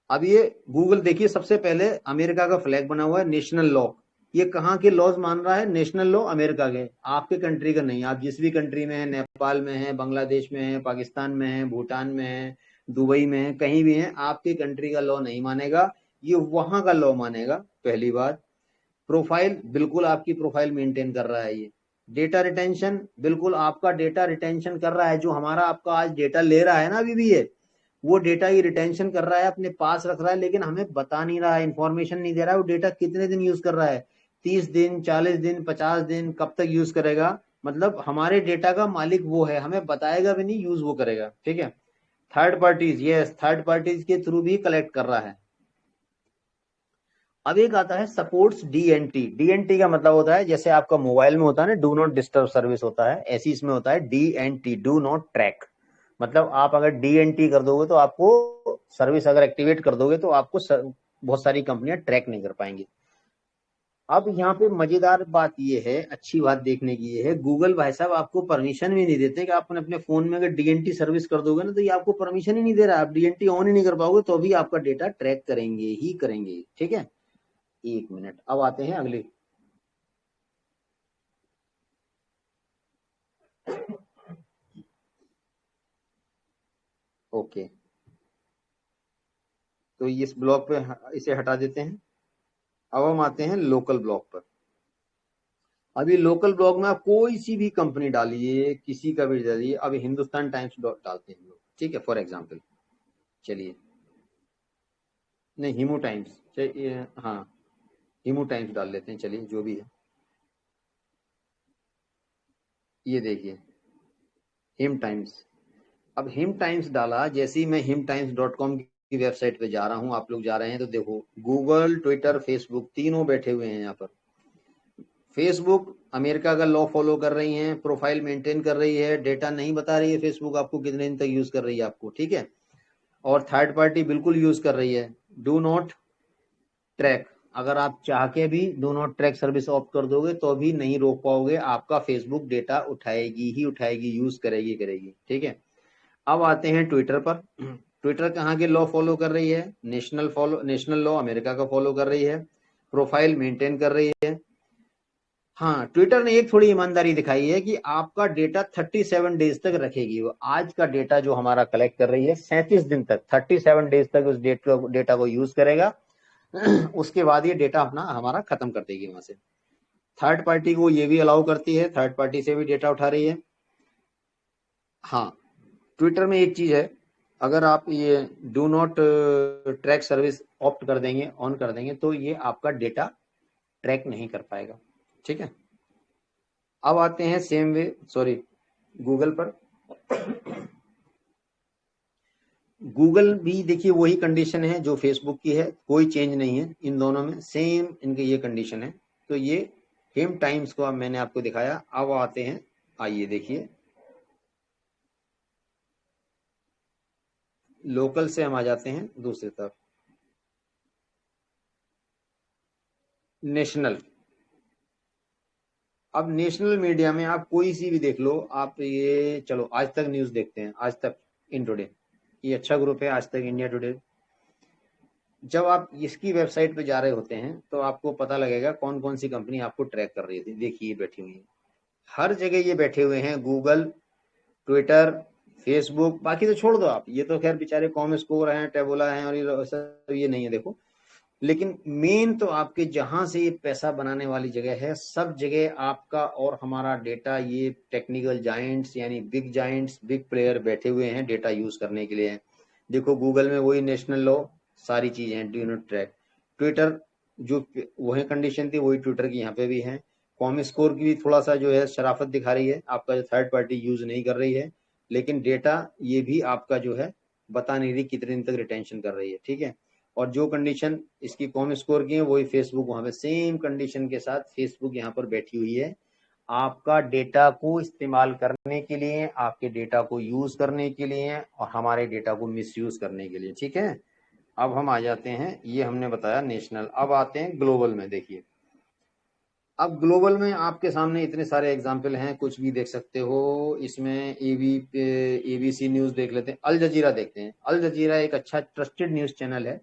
अब ये गूगल देखिए, सबसे पहले अमेरिका का फ्लैग बना हुआ है, नेशनल लॉ। ये कहाँ के लॉज मान रहा है? नेशनल लॉ अमेरिका के, आपके कंट्री का नहीं। आप जिस भी कंट्री में है, नेपाल में है, बांग्लादेश में है, पाकिस्तान में है, भूटान में है, दुबई में है, कहीं भी है, आपके कंट्री का लॉ नहीं मानेगा, ये वहां का लॉ मानेगा। पहली बात, प्रोफाइल बिल्कुल आपकी प्रोफाइल मेंटेन कर रहा है ये। डेटा रिटेंशन बिल्कुल आपका डेटा रिटेंशन कर रहा है, जो हमारा आपका आज डेटा ले रहा है ना अभी भी ये, वो डेटा ही रिटेंशन कर रहा है, अपने पास रख रहा है, लेकिन हमें बता नहीं रहा है, इंफॉर्मेशन नहीं दे रहा है वो डेटा कितने दिन यूज कर रहा है। 30 दिन, 40 दिन, 50 दिन, कब तक यूज करेगा? मतलब हमारे डेटा का मालिक वो है, हमें बताएगा भी नहीं, यूज वो करेगा। ठीक है। Third parties, yes, third parties के थ्रू भी कलेक्ट कर रहा है। अब एक आता है सपोर्ट्स डीएनटी। डीएनटी का मतलब होता है, जैसे आपका मोबाइल में होता है ना डू नॉट डिस्टर्ब सर्विस होता है, ऐसी इसमें होता है डीएनटी, डू नॉट ट्रैक। मतलब आप अगर डीएनटी कर दोगे तो आपको सर्विस, अगर एक्टिवेट कर दोगे तो आपको बहुत सारी कंपनियां ट्रैक नहीं कर पाएंगी। अब यहाँ पे मजेदार बात ये है, अच्छी बात देखने की ये है, गूगल भाई साहब आपको परमिशन भी नहीं देते कि आप अपने फोन में अगर डीएनटी सर्विस कर दोगे ना, तो ये आपको परमिशन ही नहीं दे रहा, आप डीएनटी ऑन ही नहीं कर पाओगे, तो भी आपका डेटा ट्रैक करेंगे ही करेंगे। ठीक है। 1 मिनट, अब आते हैं अगले। ओके, तो इस ब्लॉक पे इसे हटा देते हैं। अब हम आते हैं लोकल ब्लॉक पर। अभी लोकल ब्लॉक में आप कोई सी भी कंपनी डालिए, किसी का भी डालिए। अभी हिंदुस्तान टाइम्स डालते हैं हम लोग, ठीक है, फॉर एग्जाम्पल। चलिए, नहीं, हिमू टाइम्स, चलिए, हाँ, हिमू टाइम्स डाल लेते हैं, चलिए जो भी है। ये देखिए, हिम टाइम्स। अब हिम टाइम्स डाला, जैसे ही मैं himtimes.com की वेबसाइट पे जा रहा हूँ, आप लोग जा रहे हैं, तो देखो गूगल, ट्विटर, फेसबुक तीनों बैठे हुए हैं यहाँ पर। फेसबुक अमेरिका का लॉ फॉलो कर रही है, प्रोफाइल मेंटेन कर रही है, डेटा नहीं बता रही है फेसबुक आपको कितने दिन तक यूज कर रही है आपको, ठीक है। और थर्ड पार्टी बिल्कुल यूज कर रही है, डू नॉट ट्रैक। अगर आप चाह के भी do not track service of कर दोगे तो भी नहीं रोक पाओगे, आपका फेसबुक डेटा उठाएगी ही उठाएगी, यूज करेगी करेगी। ठीक है। अब आते हैं ट्विटर पर। ट्विटर कहाँ के लॉ फॉलो कर रही है? नेशनल लॉ अमेरिका का फॉलो कर रही है, प्रोफाइल मेंटेन कर रही है। हाँ, ट्विटर ने एक थोड़ी ईमानदारी दिखाई है कि आपका डेटा 37 डेज तक रखेगी वो। आज का डेटा जो हमारा कलेक्ट कर रही है, 37 दिन तक, 37 डेज तक उस डेटा को यूज करेगा। उसके बाद ये डेटा अपना हमारा खत्म कर देगी वहां से। थर्ड पार्टी को ये भी अलाउ करती है, थर्ड पार्टी से भी डेटा उठा रही है। हाँ, ट्विटर में एक चीज है, अगर आप ये do not track service opt कर देंगे, ऑन कर देंगे, तो ये आपका डेटा ट्रैक नहीं कर पाएगा। ठीक है। अब आते हैं सेम वे, सॉरी, गूगल पर। गूगल भी देखिए वही कंडीशन है जो फेसबुक की है, कोई चेंज नहीं है इन दोनों में, सेम इनकी ये कंडीशन है। तो ये हिम टाइम्स को अब मैंने आपको दिखाया। अब आते हैं, आइए देखिए, लोकल से हम आ जाते हैं दूसरी तरफ, नेशनल। अब नेशनल मीडिया में आप कोई सी भी देख लो, आप ये चलो आज तक न्यूज देखते हैं, आज तक इन टुडे, ये अच्छा ग्रुप है, आज तक इंडिया टुडे। जब आप इसकी वेबसाइट पे जा रहे होते हैं तो आपको पता लगेगा कौन कौन सी कंपनी आपको ट्रैक कर रही थी। देखिए बैठी हुई है, हर जगह ये बैठे हुए हैं, गूगल, ट्विटर, फेसबुक, बाकी तो छोड़ दो आप, ये तो खैर बेचारे कॉम स्कोर हैं, टेबोला हैं, और ये सब ये नहीं है देखो। लेकिन मेन तो आपके जहां से ये पैसा बनाने वाली जगह है, सब जगह आपका और हमारा डेटा, ये टेक्निकल जाइंट्स यानी बिग जाइंट्स, बिग प्लेयर बैठे हुए हैं डेटा यूज करने के लिए। देखो गूगल में वही नेशनल लॉ, सारी चीजें हैं, डू नॉट ट्रैक। ट्विटर जो वही कंडीशन थी वही ट्विटर की यहाँ पे भी है। कॉम स्कोर की भी थोड़ा सा जो है शराफत दिखा रही है, आपका जो थर्ड पार्टी यूज नहीं कर रही है, लेकिन डेटा ये भी आपका जो है बता नहीं रही कितने दिन तक रिटेंशन कर रही है। ठीक है। और जो कंडीशन इसकी कॉम स्कोर की है वही फेसबुक वहां पे सेम कंडीशन के साथ फेसबुक यहाँ पर बैठी हुई है, आपका डेटा को इस्तेमाल करने के लिए, आपके डेटा को यूज करने के लिए, और हमारे डेटा को मिसयूज करने के लिए। ठीक है। अब हम आ जाते हैं, ये हमने बताया नेशनल, अब आते हैं ग्लोबल में। देखिए अब ग्लोबल में आपके सामने इतने सारे एग्जाम्पल हैं, कुछ भी देख सकते हो इसमें। एबीसी न्यूज देख लेते हैं, अल जजीरा देखते हैं। अल जजीरा एक अच्छा ट्रस्टेड न्यूज चैनल है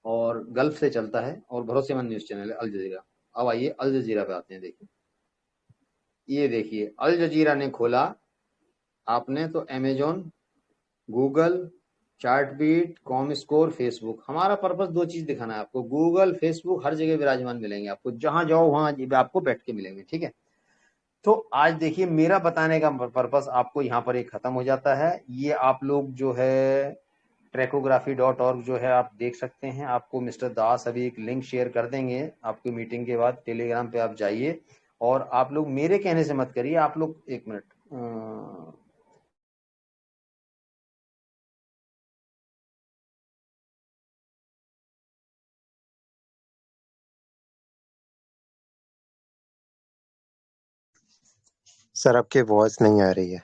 और गल्फ से चलता है और भरोसेमंद न्यूज चैनल है अल जजीरा। अब आइए अल जजीरा पे आते हैं। देखिए ये देखिए अल जजीरा ने खोला आपने तो Amazon, Google, Chartbeat, comScore, Facebook. हमारा पर्पस दो चीज दिखाना है आपको, गूगल फेसबुक हर जगह विराजमान मिलेंगे आपको, जहां जाओ वहां आपको बैठ के मिलेंगे, ठीक है। तो आज देखिए मेरा बताने का पर्पस आपको यहाँ पर एक खत्म हो जाता है। ये आप लोग जो है ट्रैकोग्राफी.org जो है आप देख सकते हैं। आपको मिस्टर दास अभी एक लिंक शेयर कर देंगे आपकी मीटिंग के बाद, टेलीग्राम पे आप जाइए। और आप लोग मेरे कहने से मत करिए, आप लोग एक मिनट सर आपकी वॉइस नहीं आ रही है।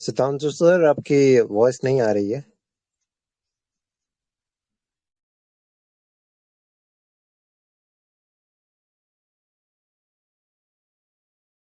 सितांशु सर आपकी वॉइस नहीं आ रही है।